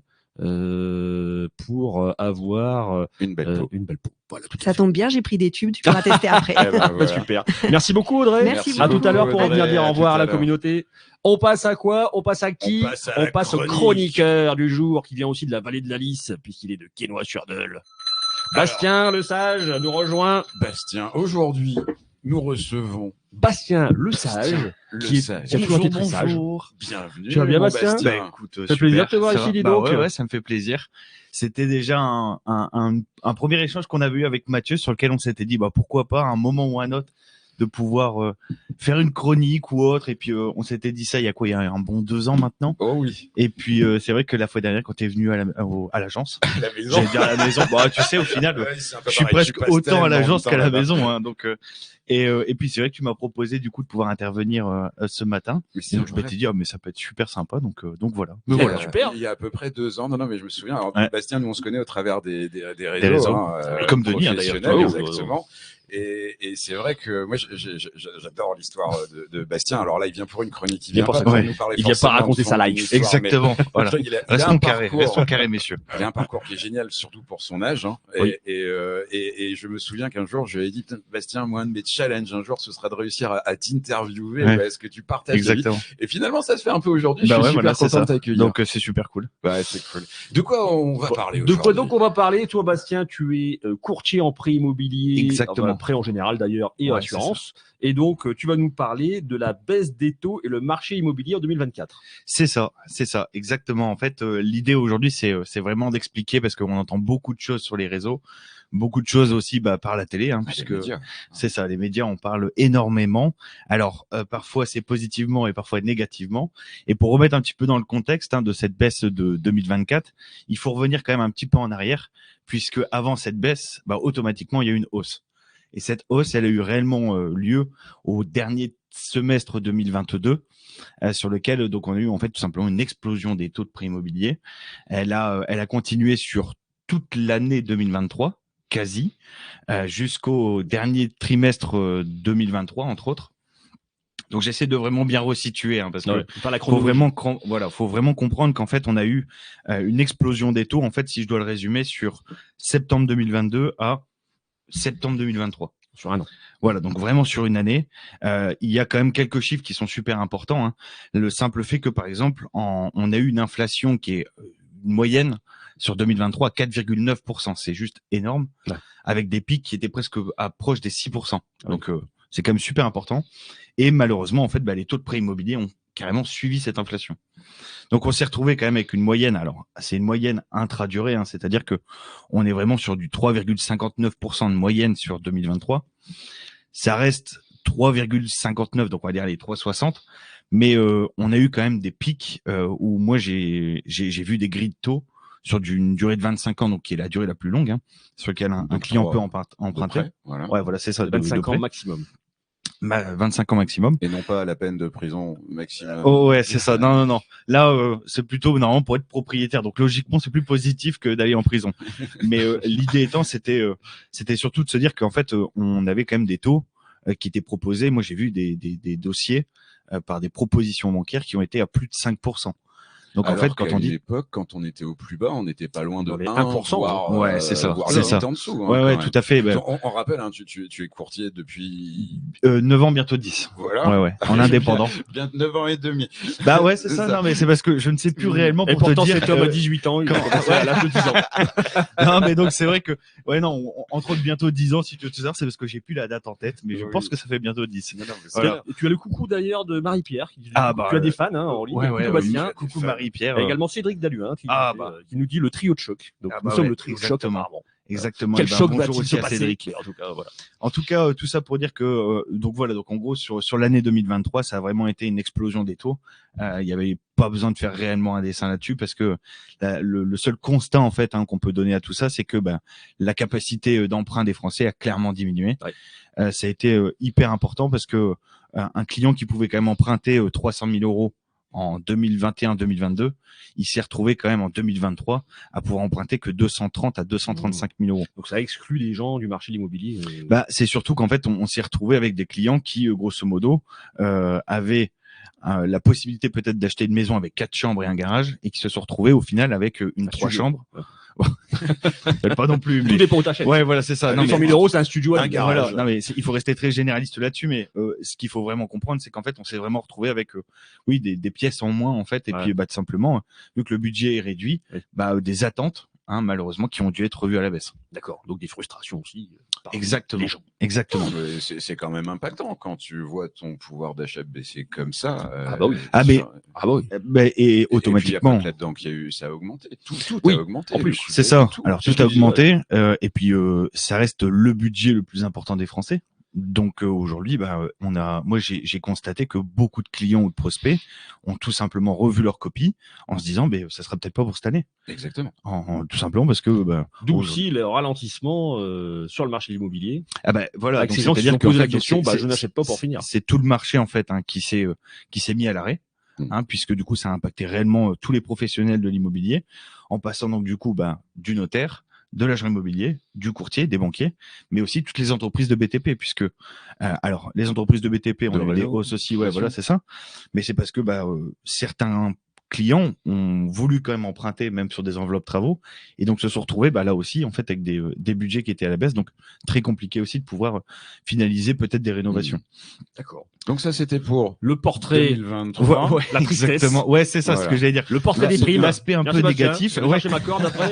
pour avoir une belle peau. Voilà, ça tombe bien, j'ai pris des tubes, tu pourras tester après. Voilà. Super. Merci beaucoup Audrey. Merci à beaucoup, tout à l'heure pour Audrey, venir dire au revoir à la communauté. On passe à quoi? On passe à qui? On passe au chroniqueur du jour qui vient aussi de la vallée de la Lys puisqu'il est de Quesnoy-sur-Dole. Bastien le Sage nous rejoint. Bastien, aujourd'hui, nous recevons Bastien le Sage, qui a toujours été très sage. Bienvenue. Tu vas bien Bastien? Écoute, ça fait plaisir de te voir ici, dis donc. Ouais, ça me fait plaisir. C'était déjà un premier échange qu'on avait eu avec Mathieu sur lequel on s'était dit pourquoi pas à un moment ou à un autre de pouvoir faire une chronique ou autre. Et puis on s'était dit ça il y a un bon 2 ans maintenant. Oh oui. Et puis c'est vrai que la fois dernière quand tu es venu à l'agence, la maison. J'allais dire à la maison. Tu sais au final, je suis presque autant à l'agence qu'à la maison. Hein, donc et puis c'est vrai que tu m'as proposé du coup de pouvoir intervenir ce matin. Et donc je m'étais dit mais ça peut être super sympa. Donc voilà. Mais voilà, super. Il y a à peu près 2 ans. Non mais je me souviens. Alors, Bastien, nous on se connaît au travers des réseaux. Comme Denis d'ailleurs. Exactement. Et c'est vrai que moi j'adore l'histoire de Bastien. Alors là, il vient pour une chronique, il vient pas pour nous parler. Il vient pas raconter sa life. Exactement. Voilà. Restons carrés, messieurs. Il a un parcours qui est génial, surtout pour son âge. Et je me souviens qu'un jour, je lui ai dit, Bastien, moi, un de mes challenge un jour, ce sera de réussir à t'interviewer. Ouais. Est-ce que tu partages Exactement. ta vie? Et finalement, ça se fait un peu aujourd'hui. Bah Je suis ouais, super voilà, c'est content ça. de t'accueillir. Donc c'est super cool. Ouais, c'est cool. De quoi on va parler De aujourd'hui? quoi donc on va parler? Toi, Bastien, tu es courtier en prêt immobilier, Exactement. prêt en général d'ailleurs, et Ouais, assurance. Et donc, tu vas nous parler de la baisse des taux et le marché immobilier en 2024. C'est ça, exactement. En fait, l'idée aujourd'hui, c'est vraiment d'expliquer parce qu'on entend beaucoup de choses sur les réseaux, beaucoup de choses aussi par la télé, puisque c'est ça, les médias en parlent énormément. Alors, parfois c'est positivement et parfois négativement. Et pour remettre un petit peu dans le contexte de cette baisse de 2024, il faut revenir quand même un petit peu en arrière, puisque avant cette baisse, automatiquement, il y a eu une hausse. Et cette hausse, elle a eu réellement lieu au dernier semestre 2022, sur lequel donc on a eu en fait tout simplement une explosion des taux de prêt immobilier. Elle a continué sur toute l'année 2023, quasi, jusqu'au dernier trimestre 2023 entre autres. Donc j'essaie de vraiment bien resituer parce que faut vraiment comprendre qu'en fait on a eu une explosion des taux en fait, si je dois le résumer, sur septembre 2022 à septembre 2023. Sur un an. Voilà, donc vraiment sur une année, il y a quand même quelques chiffres qui sont super importants. Le simple fait que, par exemple, on a eu une inflation qui est une moyenne sur 2023 à 4,9%. C'est juste énorme, avec des pics qui étaient presque proches des 6%. Donc, c'est quand même super important. Et malheureusement, en fait, les taux de prêt immobilier ont carrément suivi cette inflation. Donc on s'est retrouvé quand même avec une moyenne. Alors c'est une moyenne intra-durée, c'est-à-dire que on est vraiment sur du 3,59% de moyenne sur 2023. Ça reste 3,59, donc on va dire les 3,60. Mais on a eu quand même des pics où moi j'ai vu des grilles de taux sur une durée de 25 ans, donc qui est la durée la plus longue, sur laquelle un client peut emprunter. Voilà. Ouais, voilà, c'est ça. 25 ans maximum. 25 ans maximum. Et non pas la peine de prison maximum. Oh ouais, c'est ça. Non. Là, c'est plutôt normalement pour être propriétaire. Donc logiquement, c'est plus positif que d'aller en prison. Mais l'idée étant, c'était surtout de se dire qu'en fait, on avait quand même des taux qui étaient proposés. Moi, j'ai vu des dossiers par des propositions bancaires qui ont été à plus de 5%. Donc alors en fait, quand on dit l'époque, quand on était au plus bas, on n'était pas loin de 1%, voire, ouais, c'est ça, voire c'est ça. en dessous. Ouais, tout à fait. On rappelle, tu es courtier depuis 9 ans, bientôt 10. Voilà. Ouais, en indépendant. Bien 9 ans et demi. Bah ouais, c'est ça. Non, mais c'est parce que je ne sais plus réellement pour te dire. Et pourtant, cet homme a 18 ans, il a commencé à l'âge de 10 ans. Non, mais donc c'est vrai que, entre autres bientôt 10 ans, si tu veux tout savoir, c'est parce que j'ai plus la date en tête, mais je pense que ça fait bientôt 10. Voilà. Et tu as le coucou d'ailleurs de Marie-Pierre. Tu as des fans en ligne. Ouais, Bastien. Coucou Marie-Pierre. Et également Cédric Daluin qui nous dit le trio de choc. Donc nous sommes le trio de choc apparemment. Exactement. Quel choc bonjour va-t-il aussi se à passer Cédric. En tout cas, Tout ça pour dire que donc en gros sur l'année 2023, ça a vraiment été une explosion des taux. Il y avait pas besoin de faire réellement un dessin là-dessus parce que le seul constat en fait qu'on peut donner à tout ça, c'est que la capacité d'emprunt des Français a clairement diminué. Ouais. Ça a été hyper important parce que un client qui pouvait quand même emprunter 300 000 euros en 2021-2022, il s'est retrouvé quand même en 2023 à pouvoir emprunter que 230 à 235 000 euros. Donc ça exclut les gens du marché de l'immobilier. C'est surtout qu'en fait, on s'est retrouvé avec des clients qui, grosso modo, avaient la possibilité peut-être d'acheter une maison avec 4 chambres et un garage et qui se sont retrouvés au final avec une 3 chambres. Pas non plus. Tout dépend où t'achètes. Ouais, voilà, c'est ça. 100 000 euros, c'est un studio à un garage. Voilà. Non, mais il faut rester très généraliste là-dessus, mais ce qu'il faut vraiment comprendre, c'est qu'en fait, on s'est vraiment retrouvé avec, des pièces en moins, en fait, et puis, tout simplement, vu que le budget est réduit, des attentes, malheureusement, qui ont dû être revues à la baisse. D'accord. Donc des frustrations aussi. Exactement. Exactement. C'est quand même impactant quand tu vois ton pouvoir d'achat baisser comme ça. Et automatiquement. Et puis, là-dedans ça a augmenté. Tout a augmenté. En plus, c'est ça. Alors tout a augmenté. Et puis ça reste le budget le plus important des Français. Donc aujourd'hui, moi j'ai constaté que beaucoup de clients ou de prospects ont tout simplement revu leur copie en se disant, ça sera peut-être pas pour cette année. Exactement. Tout simplement parce que d'où aussi le ralentissement sur le marché de l'immobilier. Voilà. Donc, ces gens qui se sont posé la question, je n'achète pas pour finir. C'est tout le marché en fait qui s'est mis à l'arrêt. Puisque du coup ça a impacté réellement tous les professionnels de l'immobilier, en passant donc du coup du notaire, de l'agent immobilier, du courtier, des banquiers, mais aussi toutes les entreprises de BTP, puisque les entreprises de BTP ont eu des hausses aussi, voilà, c'est ça. Mais c'est parce que certains clients ont voulu quand même emprunter, même sur des enveloppes travaux, et donc se sont retrouvés là aussi en fait avec des budgets qui étaient à la baisse, donc très compliqué aussi de pouvoir finaliser peut-être des rénovations. D'accord. Donc ça c'était pour le portrait 2023. Ouais, la tristesse. exactement. Ouais, c'est ça Voilà. ce que j'allais dire. Le portrait Là, des primes. L'aspect un peu négatif. Je vais chercher ma corde après.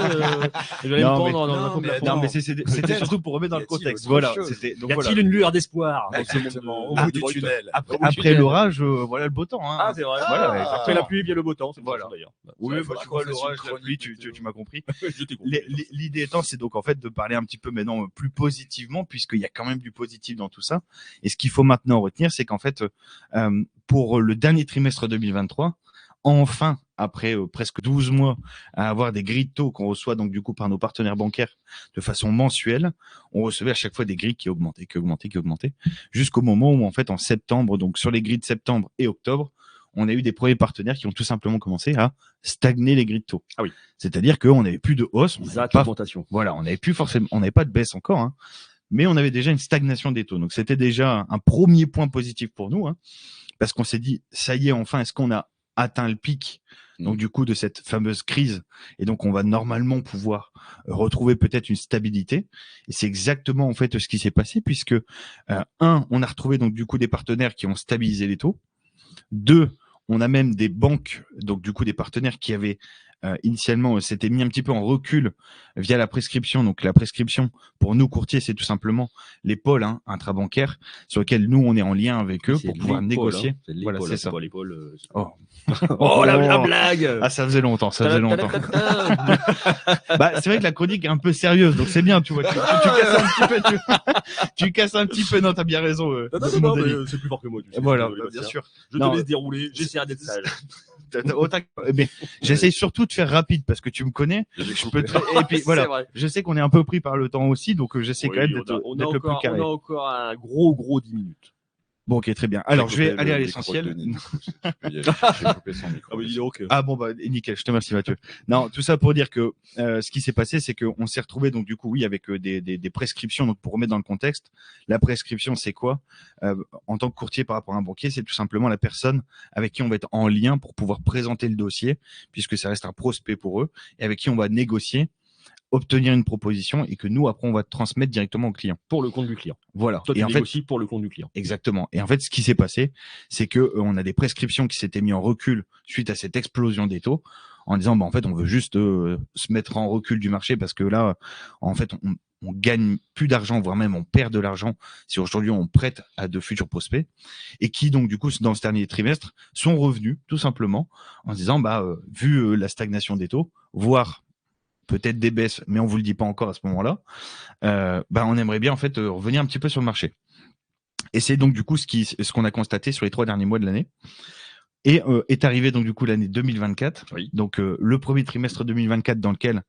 J'allais me Non, prendre mais- dans un fond plafond. Non, mais c'était surtout pour remettre dans le contexte. autre Voilà. chose C'était donc Y voilà. a-t-il une lueur d'espoir dans ce Exactement. monde Au de- bout du de- tunnel. Après l'orage, voilà le beau temps. Hein. Ah, c'est vrai. Voilà, Après la pluie vient le beau temps. C'est Voilà. voilà d'ailleurs. Oui, Ouais, bah, faudra tu vois qu'on fasse l'orage, une la chronique pluie, tu m'as compris. Je t'ai compris. L'idée étant, c'est donc en fait de parler un petit peu maintenant plus positivement, puisqu'il y a quand même du positif dans tout ça. Et ce qu'il faut maintenant retenir, c'est qu'en fait, pour le dernier trimestre 2023, enfin, après presque 12 mois à avoir des grilles de taux qu'on reçoit donc du coup par nos partenaires bancaires de façon mensuelle, on recevait à chaque fois des grilles qui augmentaient, jusqu'au moment où en fait en septembre, donc sur les grilles de septembre et octobre, on a eu des premiers partenaires qui ont tout simplement commencé à stagner les grilles de taux. Ah oui. C'est-à-dire qu'on n'avait plus de hausse, on n'avait pas, augmentation. on n'avait plus forcément, on n'avait pas de baisse encore, hein, mais on avait déjà une stagnation des taux. Donc c'était déjà un premier point positif pour nous, hein, parce qu'on s'est dit, ça y est, enfin, est-ce qu'on a atteint le pic, donc du coup, de cette fameuse crise, et donc on va normalement pouvoir retrouver peut-être une stabilité. Et c'est exactement en fait ce qui s'est passé, puisque on a retrouvé donc du coup des partenaires qui ont stabilisé les taux. 2, on a même des banques, donc du coup des partenaires qui avaient initialement s'étaient mis un petit peu en recul via la prescription. Donc la prescription pour nous courtiers, c'est tout simplement les pôles intrabancaires sur lesquels nous on est en lien avec eux pour pouvoir négocier. Voilà, c'est ça. Oh la blague. Ah, ça faisait longtemps, ça faisait longtemps. Bah, c'est vrai que la chronique est un peu sérieuse, donc c'est bien, tu vois. Tu casses un petit peu, tu casses un petit peu. Non, t'as bien raison. Non, mais c'est plus fort que moi. Tu sais, voilà, je bien sûr. Je te laisse dérouler. J'essaierai d'être sage. Mais j'essaye surtout de faire rapide parce que tu me connais. Je peux et puis voilà, je sais qu'on est un peu pris par le temps aussi, donc j'essaie quand même d'être le plus carré. On a encore un gros 10 minutes. Bon, ok, très bien. Alors, je vais aller à l'essentiel. Ah bon, bah nickel, je te remercie Mathieu. Non, tout ça pour dire que ce qui s'est passé, c'est qu'on s'est retrouvé donc du coup, oui, avec des prescriptions. Donc pour remettre dans le contexte, la prescription, c'est quoi en tant que courtier par rapport à un banquier, c'est tout simplement la personne avec qui on va être en lien pour pouvoir présenter le dossier, puisque ça reste un prospect pour eux, et avec qui on va négocier, obtenir une proposition et que nous après on va transmettre directement au client pour le compte du client. Voilà. Toi, tu négocies pour le compte du client. Exactement. Et en fait, ce qui s'est passé, c'est que on a des prescriptions qui s'étaient mis en recul suite à cette explosion des taux, en disant en fait on veut juste se mettre en recul du marché parce que là en fait on gagne plus d'argent, voire même on perd de l'argent si aujourd'hui on prête à de futurs prospects, et qui donc du coup dans ce dernier trimestre sont revenus tout simplement en se disant vu la stagnation des taux, voire peut-être des baisses, mais on vous le dit pas encore à ce moment-là, on aimerait bien en fait revenir un petit peu sur le marché. Et c'est donc du coup ce qu'on a constaté sur les 3 derniers mois de l'année. Et est arrivé donc du coup l'année 2024, oui. Donc le premier trimestre 2024 dans lequel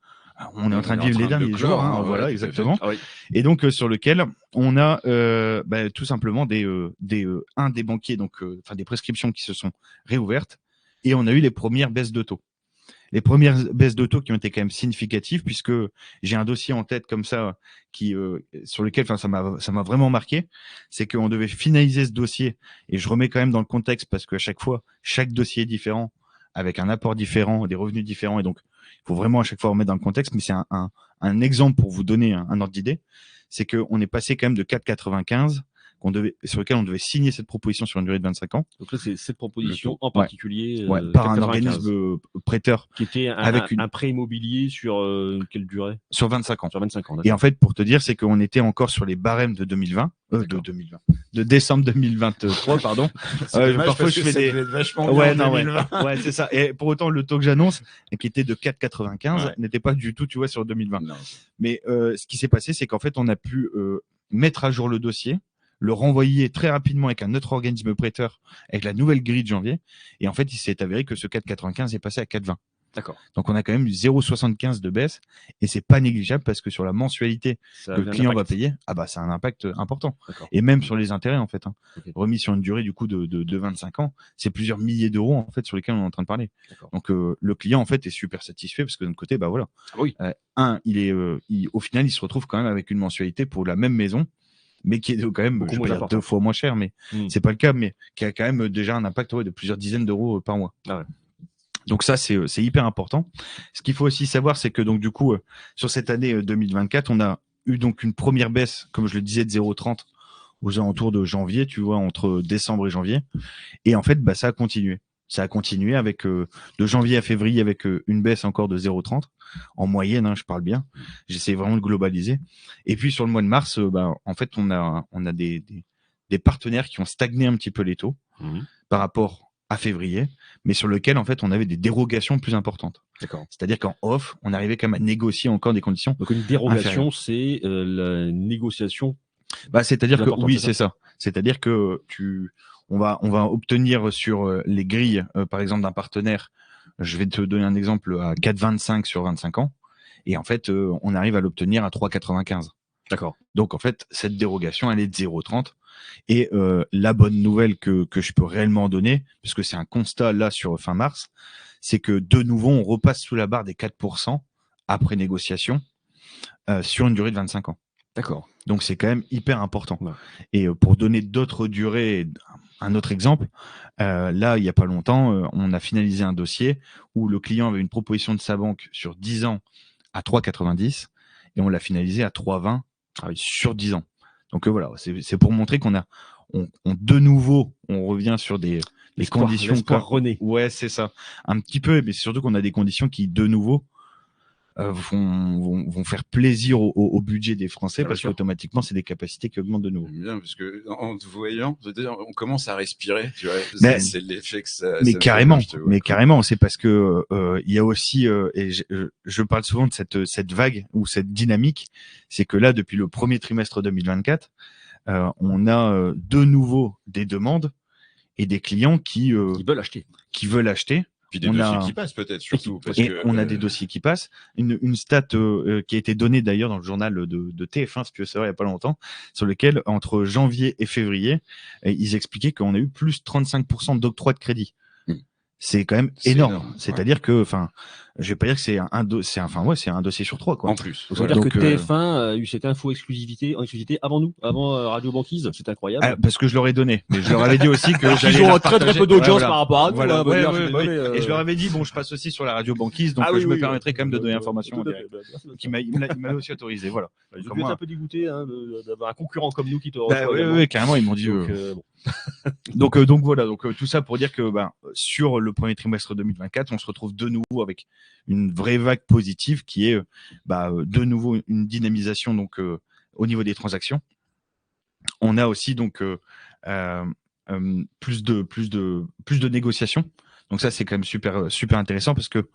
on est en train de vivre les derniers jours, voilà exactement. Ah, oui. Et donc sur lequel on a tout simplement des banquiers, donc des prescriptions qui se sont réouvertes, et on a eu les premières baisses de taux. Les premières baisses de taux qui ont été quand même significatives, puisque j'ai un dossier en tête comme ça qui sur lequel ça m'a vraiment marqué, c'est qu'on devait finaliser ce dossier, et je remets quand même dans le contexte parce qu'à chaque fois chaque dossier est différent, avec un apport différent, des revenus différents, et donc il faut vraiment à chaque fois remettre dans le contexte. Mais c'est un exemple pour vous donner un ordre d'idée, c'est qu'on est passé quand même de 4,95 sur lequel on devait signer cette proposition sur une durée de 25 ans. Donc là, c'est cette proposition en particulier par un organisme prêteur qui était un prêt immobilier sur quelle durée? Sur 25 ans. Sur 25 ans. Et en fait, pour te dire, c'est qu'on était encore sur les barèmes de 2020, de décembre 2023, pardon. Parfois, je fais des vachement ouais, c'est ça. Et pour autant, le taux que j'annonce, qui était de 4,95, n'était pas du tout, tu vois, sur 2020. Non. Mais ce qui s'est passé, c'est qu'en fait, on a pu mettre à jour le dossier, le renvoyer très rapidement avec un autre organisme prêteur avec la nouvelle grille de janvier. Et en fait, il s'est avéré que ce 4,95 est passé à 4,20. D'accord. Donc, on a quand même 0,75 de baisse, et c'est pas négligeable parce que sur la mensualité que le client va payer, ça a un impact important. D'accord. Et même sur les intérêts, en fait, okay. Remis sur une durée, du coup, de 25 ans, c'est plusieurs milliers d'euros, en fait, sur lesquels on est en train de parler. D'accord. Donc, le client, en fait, est super satisfait parce que de notre côté, voilà. Ah oui. Au final, il se retrouve quand même avec une mensualité pour la même maison, mais qui est quand même 2 fois moins cher, mais c'est pas le cas, mais qui a quand même déjà un impact de plusieurs dizaines d'euros par mois. Ah ouais. Donc ça, c'est hyper important. Ce qu'il faut aussi savoir, c'est que donc du coup, sur cette année 2024, on a eu donc une première baisse, comme je le disais, de 0,30 aux alentours de janvier, tu vois, entre décembre et janvier. Et en fait, ça a continué. Ça a continué avec de janvier à février avec une baisse encore de 0,30 en moyenne, hein, je parle bien. J'essaie vraiment de globaliser. Et puis sur le mois de mars, en fait, on a des partenaires qui ont stagné un petit peu les taux par rapport à février, mais sur lequel en fait on avait des dérogations plus importantes. D'accord. C'est-à-dire qu'en off, on arrivait quand même à négocier encore des conditions. Donc une dérogation, c'est la négociation. C'est-à-dire que oui, c'est ça. C'est-à-dire que on va obtenir sur les grilles, par exemple d'un partenaire. Je vais te donner un exemple à 4,25 sur 25 ans, et en fait, on arrive à l'obtenir à 3,95. D'accord. Donc en fait, cette dérogation, elle est de 0,30. Et la bonne nouvelle que je peux réellement donner, puisque c'est un constat là sur fin mars, c'est que de nouveau, on repasse sous la barre des 4% après négociation sur une durée de 25 ans. D'accord. Donc c'est quand même hyper important. Ouais. Et pour donner d'autres durées, un autre exemple, là, il n'y a pas longtemps, on a finalisé un dossier où le client avait une proposition de sa banque sur 10 ans à 3,90 et on l'a finalisé à 3,20 sur 10 ans. Donc voilà, c'est pour montrer qu'on de nouveau, on revient sur les conditions. René. Ouais, c'est ça. Un petit peu, mais c'est surtout qu'on a des conditions qui, de nouveau, vont faire plaisir au budget des Français, parce qu'automatiquement, c'est des capacités qui augmentent de nouveau. Bien, parce que en te voyant, on commence à respirer. Tu vois, c'est l'effet que ça. Mais ça carrément, fait, mais carrément, c'est parce que il y a aussi, et je parle souvent de cette vague ou cette dynamique, c'est que là, depuis le premier trimestre 2024, on a de nouveau des demandes et des clients qui veulent acheter. Puis des dossiers qui passent peut-être surtout. On a des dossiers qui passent. Une stat qui a été donnée d'ailleurs dans le journal de TF1, si tu veux savoir, il n'y a pas longtemps, sur lequel entre janvier et février, ils expliquaient qu'on a eu plus 35% d'octroi de crédit. C'est quand même énorme. C'est-à-dire que, je vais pas dire que c'est un dossier sur 3, quoi. En plus. Faut dire que TF1 a eu cette info exclusivité avant nous, avant Radio Banquise. C'est incroyable. Parce que je leur ai donné. Mais je leur avais dit aussi que j'allais. Ils ont très peu d'audience par rapport à nous. Voilà. Et je leur avais dit, je passe aussi sur la Radio Banquise, donc je me permettrai quand même de donner l'information. Il m'a aussi autorisé, voilà. Ils ont dû être un peu dégoûtés d'avoir un concurrent comme nous qui te Oui, carrément, ils m'ont dit. Donc voilà, tout ça pour dire que sur le premier trimestre 2024, on se retrouve de nouveau avec une vraie vague positive qui est de nouveau une dynamisation donc au niveau des transactions. On a aussi donc plus de négociations. Donc ça c'est quand même super intéressant parce que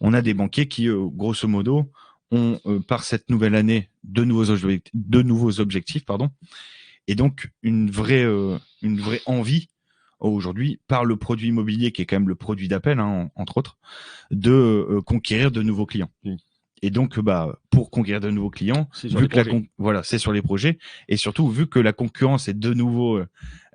on a des banquiers qui grosso modo ont par cette nouvelle année de nouveaux objectifs, et donc une vraie envie aujourd'hui par le produit immobilier qui est quand même le produit d'appel, entre autres, de conquérir de nouveaux clients. Et donc pour conquérir de nouveaux clients, c'est sur les projets, et surtout vu que la concurrence est de nouveau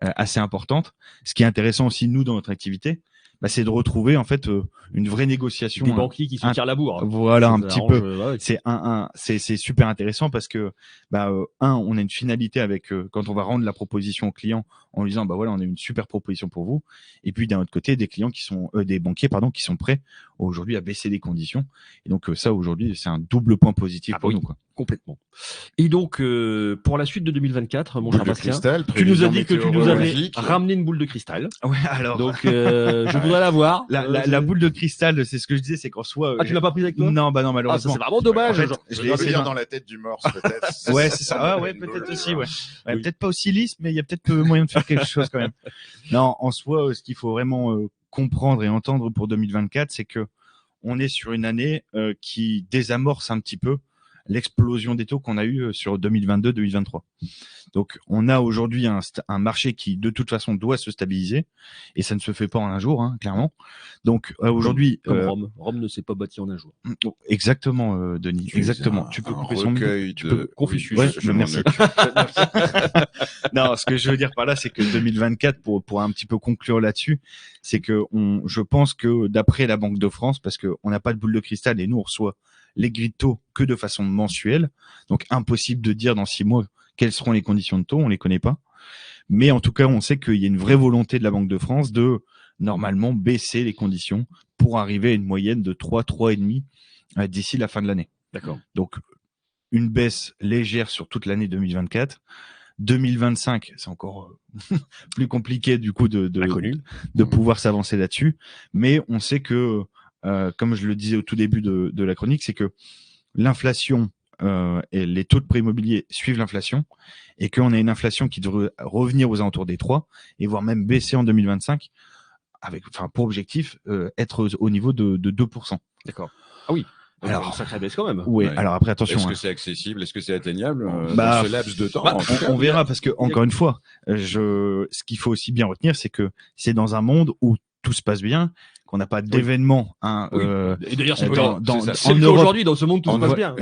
assez importante, ce qui est intéressant aussi nous dans notre activité, c'est de retrouver en fait une vraie négociation. Des banquiers qui se tirent la bourre. Voilà, un petit peu. C'est super intéressant parce que on a une finalité avec quand on va rendre la proposition au client en lui disant on a une super proposition pour vous. Et puis d'un autre côté, des clients qui sont des banquiers qui sont prêts aujourd'hui à baisser les conditions. Et donc ça aujourd'hui, c'est un double point positif pour nous, quoi. Complètement. Et donc pour la suite de 2024, mon cher Bastien, tu nous as dit que tu nous avais ramené une boule de cristal. Ouais, alors. Donc je voudrais la voir. La boule de cristal, c'est ce que je disais, c'est qu'en soi. Tu l'as pas prise avec toi? Non, malheureusement. Ça, c'est vraiment dommage. En fait, je l'ai essayé dans la tête du morse, peut-être. Ouais, c'est ça. Peut-être aussi, ouais. Peut-être pas aussi lisse, mais il y a peut-être moyen de faire quelque chose quand même. Non, en soi, ce qu'il faut vraiment comprendre et entendre pour 2024, c'est que on est sur une année qui désamorce un petit peu l'explosion des taux qu'on a eu sur 2022-2023. Donc, on a aujourd'hui un marché qui, de toute façon, doit se stabiliser, et ça ne se fait pas en un jour, clairement. Donc, aujourd'hui... Comme Rome ne s'est pas bâti en un jour. Exactement, Denis, exactement. Tu peux couper son Confucius. Ouais, merci. Non, ce que je veux dire par là, c'est que 2024, pour un petit peu conclure là-dessus, c'est que je pense que d'après la Banque de France, parce qu'on n'a pas de boule de cristal et nous, on reçoit les grilles de taux que de façon mensuelle, donc impossible de dire dans 6 mois quelles seront les conditions de taux, on les connaît pas. Mais en tout cas, on sait qu'il y a une vraie volonté de la Banque de France de normalement baisser les conditions pour arriver à une moyenne de 3,5 d'ici la fin de l'année. D'accord. Donc, une baisse légère sur toute l'année 2024. 2025, c'est encore plus compliqué du coup de pouvoir s'avancer là-dessus. Mais on sait que, comme je le disais au tout début de la chronique, c'est que l'inflation et les taux de prêt immobilier suivent l'inflation et qu'on a une inflation qui devrait revenir aux alentours des 3 et voire même baisser en 2025 avec, pour objectif, être au niveau de 2%. D'accord. Ah oui. Alors, ça baisse quand même. Oui. Alors après, attention. Est-ce que c'est accessible? Est-ce que c'est atteignable dans ce laps de temps? On verra parce que encore une fois, ce qu'il faut aussi bien retenir, c'est que c'est dans un monde où tout se passe bien, qu'on n'a pas d'événements. Et d'ailleurs, c'est en Europe aujourd'hui dans ce monde tout se passe bien.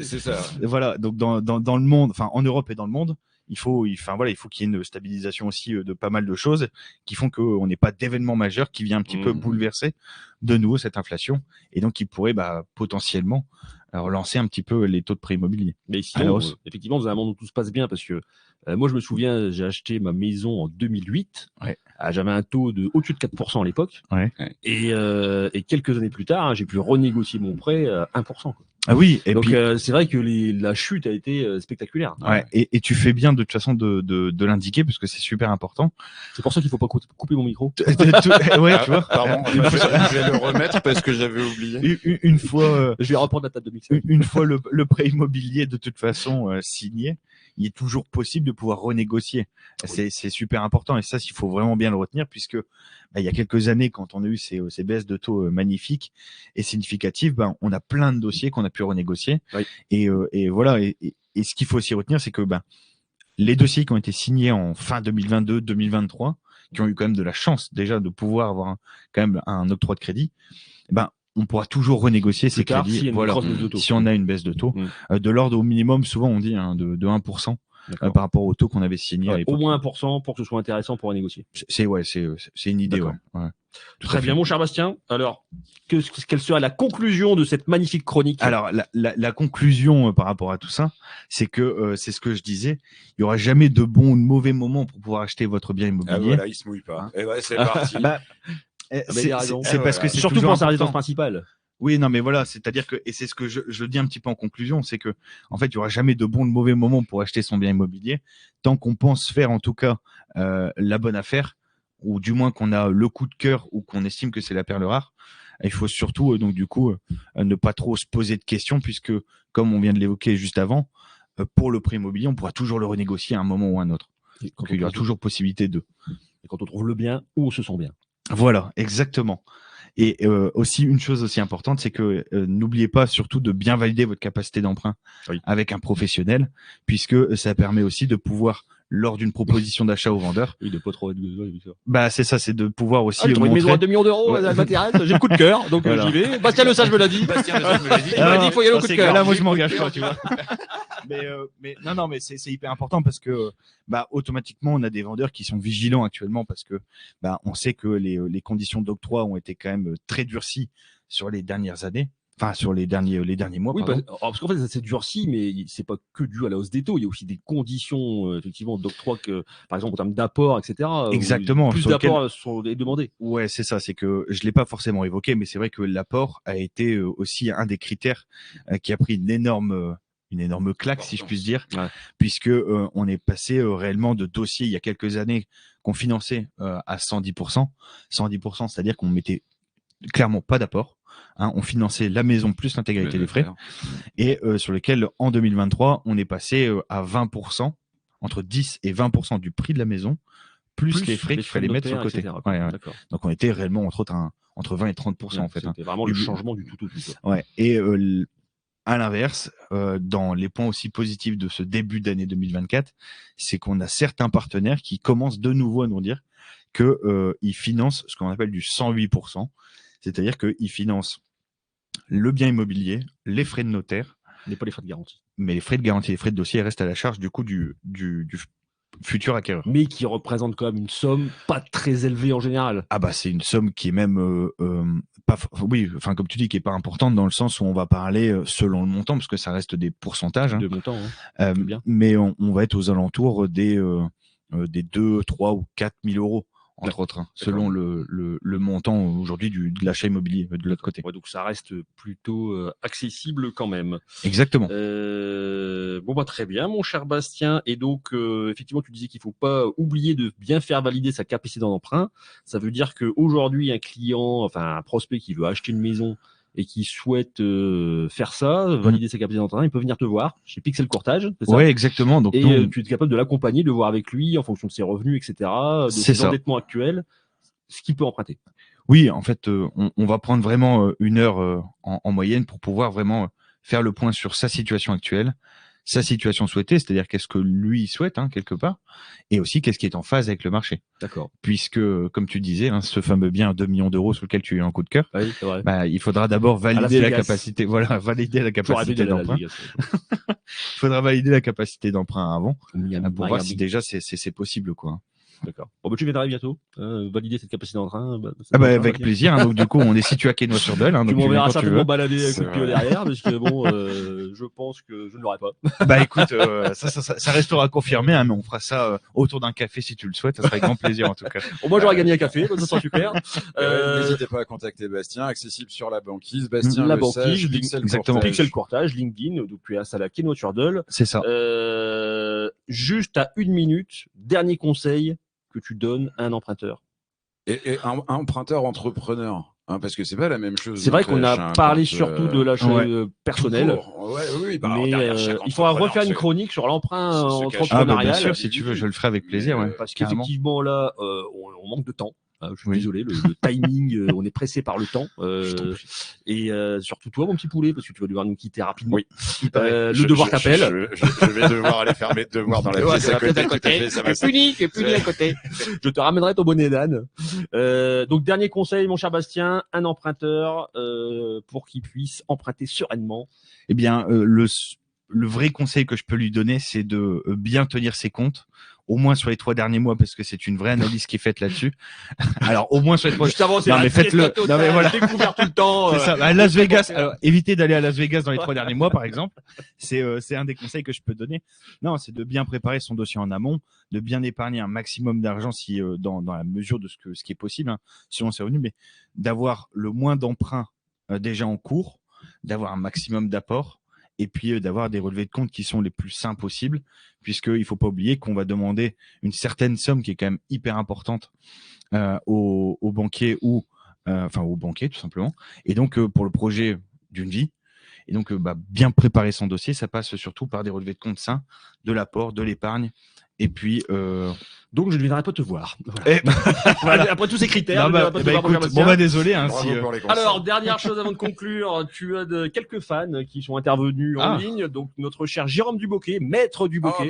C'est ça. Voilà. Donc dans le monde, en Europe et dans le monde, il faut qu'il y ait une stabilisation aussi de pas mal de choses qui font qu'on n'ait pas d'événements majeurs qui vient un petit peu bouleverser de nouveau cette inflation et donc qui pourrait potentiellement relancer un petit peu les taux de prêt immobilier. Mais sinon, effectivement, dans un monde où tout se passe bien, parce que moi, je me souviens, j'ai acheté ma maison en 2008. Ouais. J'avais un taux de au-dessus de 4% à l'époque. Ouais. Et quelques années plus tard, j'ai pu renégocier mon prêt à 1%. Quoi. Ah oui, et donc puis, c'est vrai que la chute a été spectaculaire. Ouais, et tu fais bien de toute façon de l'indiquer parce que c'est super important. C'est pour ça qu'il faut pas couper mon micro. Ouais, tu vois. Pardon, je vais le remettre parce que j'avais oublié. Une fois, je vais reprendre la table de mixeur. Une fois le prêt immobilier de toute façon signé, il est toujours possible de pouvoir renégocier. Oui. C'est super important et ça, il faut vraiment bien le retenir puisque il y a quelques années, quand on a eu ces baisses de taux magnifiques et significatives, on a plein de dossiers qu'on a pu renégocier. Oui. Et voilà. Et ce qu'il faut aussi retenir, c'est que les dossiers qui ont été signés en fin 2022, 2023, qui ont eu quand même de la chance déjà de pouvoir avoir quand même un octroi de crédit, on pourra toujours renégocier ces crédits. Si on a une baisse de taux, de l'ordre au minimum, souvent on dit de 1%. Par rapport au taux qu'on avait signé à l'époque. Au moins 1% pour que ce soit intéressant pour renégocier. C'est une idée. Ouais. Très bien, mon cher Bastien. Alors, quelle sera la conclusion de cette magnifique chronique? Alors, la conclusion par rapport à tout ça, c'est que c'est ce que je disais. Il y aura jamais de bon ou de mauvais moment pour pouvoir acheter votre bien immobilier. Ah voilà, il se mouille pas. Et ouais, c'est parti. C'est parce que c'est surtout pour sa résidence principale. Oui, non, mais voilà, c'est-à-dire que, et c'est ce que je dis un petit peu en conclusion, c'est que, en fait, il y aura jamais de bon ou de mauvais moment pour acheter son bien immobilier, tant qu'on pense faire, en tout cas, la bonne affaire, ou du moins qu'on a le coup de cœur, ou qu'on estime que c'est la perle rare. Il faut surtout, donc, du coup, ne pas trop se poser de questions, puisque, comme on vient de l'évoquer juste avant, pour le prêt immobilier, on pourra toujours le renégocier à un moment ou à un autre. Donc, il y aura toujours possibilité de. Et quand on trouve le bien, où on se sent bien. Voilà, exactement. Et aussi, une chose aussi importante, c'est que n'oubliez pas surtout de bien valider votre capacité d'emprunt avec un professionnel, puisque ça permet aussi de pouvoir, lors d'une proposition d'achat au vendeur, de pas trop être c'est ça, c'est de pouvoir aussi montrer... une maison à 2 millions d'euros à matériel, j'ai le coup de cœur, donc j'y vais. Bastien Le Sage me l'a dit. Il m'a dit qu'il faut y aller au coup de cœur. Là, moi, je m'engage pas, tu vois. mais non, mais c'est hyper important parce que automatiquement on a des vendeurs qui sont vigilants actuellement parce que on sait que les conditions d'octroi ont été quand même très durcies sur les dernières années. Enfin, sur les derniers mois. Oui, parce qu'en fait, ça s'est durci, mais c'est pas que dû à la hausse des taux. Il y a aussi des conditions, effectivement, d'octroi que, par exemple, en termes d'apport, etc. Exactement. Plus d'apports sont demandés. Ouais, c'est ça. C'est que je l'ai pas forcément évoqué, mais c'est vrai que l'apport a été aussi un des critères qui a pris une énorme claque, si je puis dire, puisque on est passé réellement de dossiers il y a quelques années qu'on finançait à 110%. 110%, c'est-à-dire qu'on mettait clairement pas d'apport. On finançait la maison plus l'intégralité des frais et sur lesquels en 2023 on est passé à 20%, entre 10 et 20% du prix de la maison plus les frais qu'il fallait mettre sur le côté. Donc on était réellement entre 20 et 30% en fait. C'était vraiment le changement du tout. Ouais. Et à l'inverse, dans les points aussi positifs de ce début d'année 2024, c'est qu'on a certains partenaires qui commencent de nouveau à nous dire que ils financent ce qu'on appelle du 108%. C'est-à-dire qu'ils financent le bien immobilier, les frais de notaire. Mais pas les frais de garantie. Mais les frais de garantie, les frais de dossier restent à la charge du coup du futur acquéreur. Mais qui représente quand même une somme pas très élevée en général. C'est une somme qui est même comme tu dis, qui est pas importante dans le sens où on va parler selon le montant, parce que ça reste des pourcentages. De montant, mais on va être aux alentours des 2, 3 ou 4 000 euros. entre autres, hein, selon le montant aujourd'hui de l'achat immobilier de l'autre côté. Ouais, donc ça reste plutôt accessible quand même. Exactement. Bon bah très bien, mon cher Bastien. Et donc effectivement, tu disais qu'il faut pas oublier de bien faire valider sa capacité d'emprunt. Ça veut dire que aujourd'hui, un prospect qui veut acheter une maison et qui souhaite faire ça, valider ses capacités d'emprunt, il peut venir te voir chez Pixel Courtage, c'est ça? Ouais, exactement. Donc et tu es capable de l'accompagner, de voir avec lui en fonction de ses revenus, etc., de ses endettements actuels, ce qu'il peut emprunter. Oui, en fait, on va prendre vraiment 1 heure en moyenne pour pouvoir vraiment faire le point sur sa situation actuelle, sa situation souhaitée, c'est-à-dire qu'est-ce que lui souhaite, hein, quelque part, et aussi qu'est-ce qui est en phase avec le marché. D'accord. Puisque, comme tu disais, hein, ce fameux bien à 2 millions d'euros sur lequel tu as eu un coup de cœur, oui, c'est vrai. Bah, il faudra d'abord valider la capacité, valider la capacité d'emprunt. Il faudra valider la capacité d'emprunt avant, pour voir si déjà c'est possible, quoi. D'accord. Bon, bah, tu viendras bientôt, valider cette capacité d'emprunt. Avec plaisir. Hein, donc du coup, on est situé à Quesnoy-sur-Dole. Hein, tu donc m'enverras certainement balader un coup de pied derrière, parce que bon, je pense que je ne l'aurai pas. Bah écoute, ça restera confirmé, hein, mais on fera ça autour d'un café si tu le souhaites. Ça sera avec grand plaisir en tout cas. Bon, moi j'aurais gagné un café, ça sera super. N'hésitez pas à contacter Bastien, accessible sur la banquise. Bastien la Le banquise, Sage, exactement. Pixel Courtage, LinkedIn, donc tu es installé à Quesnoy-sur-Dole. C'est ça. Juste à 1 minute, dernier conseil que tu donnes à un emprunteur. Et un emprunteur entrepreneur, hein, parce que c'est pas la même chose. C'est vrai qu'on a parlé surtout de l'achat personnel. Oui, mais il faudra refaire une chronique sur l'emprunt entrepreneurial. Ah bah bien sûr, si tu veux, je le ferai avec plaisir. Ouais, parce qu'effectivement là, on manque de temps. Je suis désolé, le timing, on est pressé par le temps. Et surtout toi, mon petit poulet, parce que tu vas devoir nous quitter rapidement. Oui. Le devoir t'appelle. Je vais devoir aller faire mes devoirs dans la pièce à côté. Tu es puni à côté. Je te ramènerai ton bonnet d'âne. Donc dernier conseil, mon cher Bastien, un emprunteur pour qu'il puisse emprunter sereinement. Eh bien, le vrai conseil que je peux lui donner, c'est de bien tenir ses comptes. Au moins sur les 3 derniers mois, parce que c'est une vraie analyse qui est faite là-dessus. Alors, au moins sur les 3. Juste avant, c'est non, mais faites-le. Non, mais voilà. Découvert tout le temps. C'est ça. À Las Vegas. Alors, évitez d'aller à Las Vegas dans les 3 derniers mois, par exemple. C'est un des conseils que je peux donner. Non, c'est de bien préparer son dossier en amont, de bien épargner un maximum d'argent si, dans la mesure de ce qui est possible, hein, selon ses revenus, mais d'avoir le moins d'emprunts, déjà en cours, d'avoir un maximum d'apports, et puis d'avoir des relevés de compte qui sont les plus sains possibles, puisqu'il faut pas oublier qu'on va demander une certaine somme qui est quand même hyper importante au banquier ou au banquier tout simplement. Et donc pour le projet d'une vie, et donc bien préparer son dossier, ça passe surtout par des relevés de compte sains, de l'apport, de l'épargne. Et puis, donc je ne viendrai pas te voir. Voilà. Voilà. Après tous ces critères, désolé. Hein, alors, dernière chose avant de conclure, tu as quelques fans qui sont intervenus en ligne. Donc notre cher Jérôme Duboquet, maître Duboquet,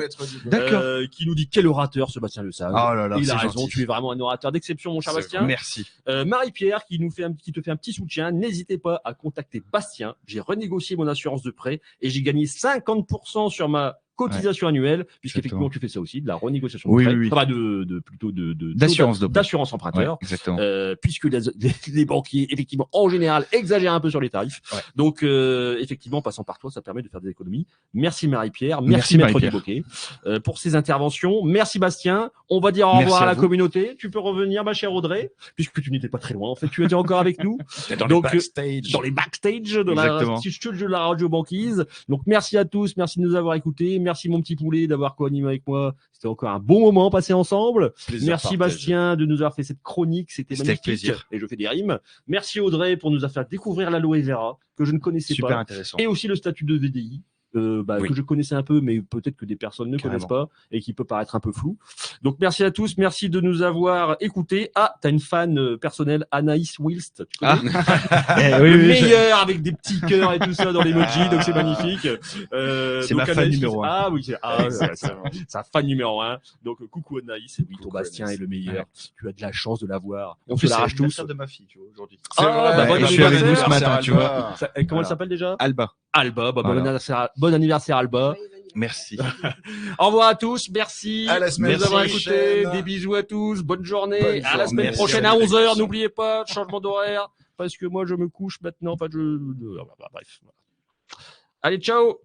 qui nous dit quel orateur ce Bastien Le Sage. Il a raison, tu es vraiment un orateur d'exception, mon cher Bastien. Merci. Marie-Pierre qui te fait un petit soutien. N'hésitez pas à contacter Bastien. J'ai renégocié mon assurance de prêt et j'ai gagné 50% sur ma cotisation annuelle, puisqu'effectivement tu fais ça aussi, de la renégociation de prêt, enfin plutôt d'assurance emprunteur, puisque les banquiers effectivement en général exagèrent un peu sur les tarifs. Donc effectivement, passant par toi, ça permet de faire des économies. Merci Marie-Pierre, merci Maître Duboquet pour ces interventions. Merci Bastien. On va dire au revoir à la communauté. Tu peux revenir, ma chère Audrey, puisque tu n'étais pas très loin. En fait, tu étais encore avec nous. Dans les backstage de la radio banquise. Donc merci à tous, merci de nous avoir écoutés. Merci mon petit poulet d'avoir co-animé avec moi. C'était encore un bon moment passé ensemble. Merci Bastien de nous avoir fait cette chronique. C'était magnifique. Plaisir. Et je fais des rimes. Merci Audrey pour nous avoir fait découvrir l'aloe vera que je ne connaissais pas. Super intéressant. Et aussi le statut de VDI. Que je connaissais un peu, mais peut-être que des personnes ne connaissent pas et qui peut paraître un peu flou. Donc merci à tous, merci de nous avoir écoutés. Ah, t'as une fan personnelle, Anaïs Wilst, tu connais meilleur avec des petits cœurs et tout ça dans l'emoji, donc c'est magnifique. C'est ma fan numéro 1. Ah oui, c'est un fan numéro 1. Donc coucou Anaïs, oui, ton Bastien est le meilleur. Tu as de la chance de l'avoir. On se l'arrache tous. De ma fille, tu vois, aujourd'hui. Je suis avec vous ce matin, tu vois. Comment elle s'appelle déjà? Alba, bon anniversaire Alba. Merci. Au revoir à tous, merci à la semaine de nous avoir prochaine. écoutés, des bisous à tous, bonne journée, à la semaine prochaine à 11h, n'oubliez pas, changement d'horaire, parce que moi je me couche maintenant, bref. Allez, ciao.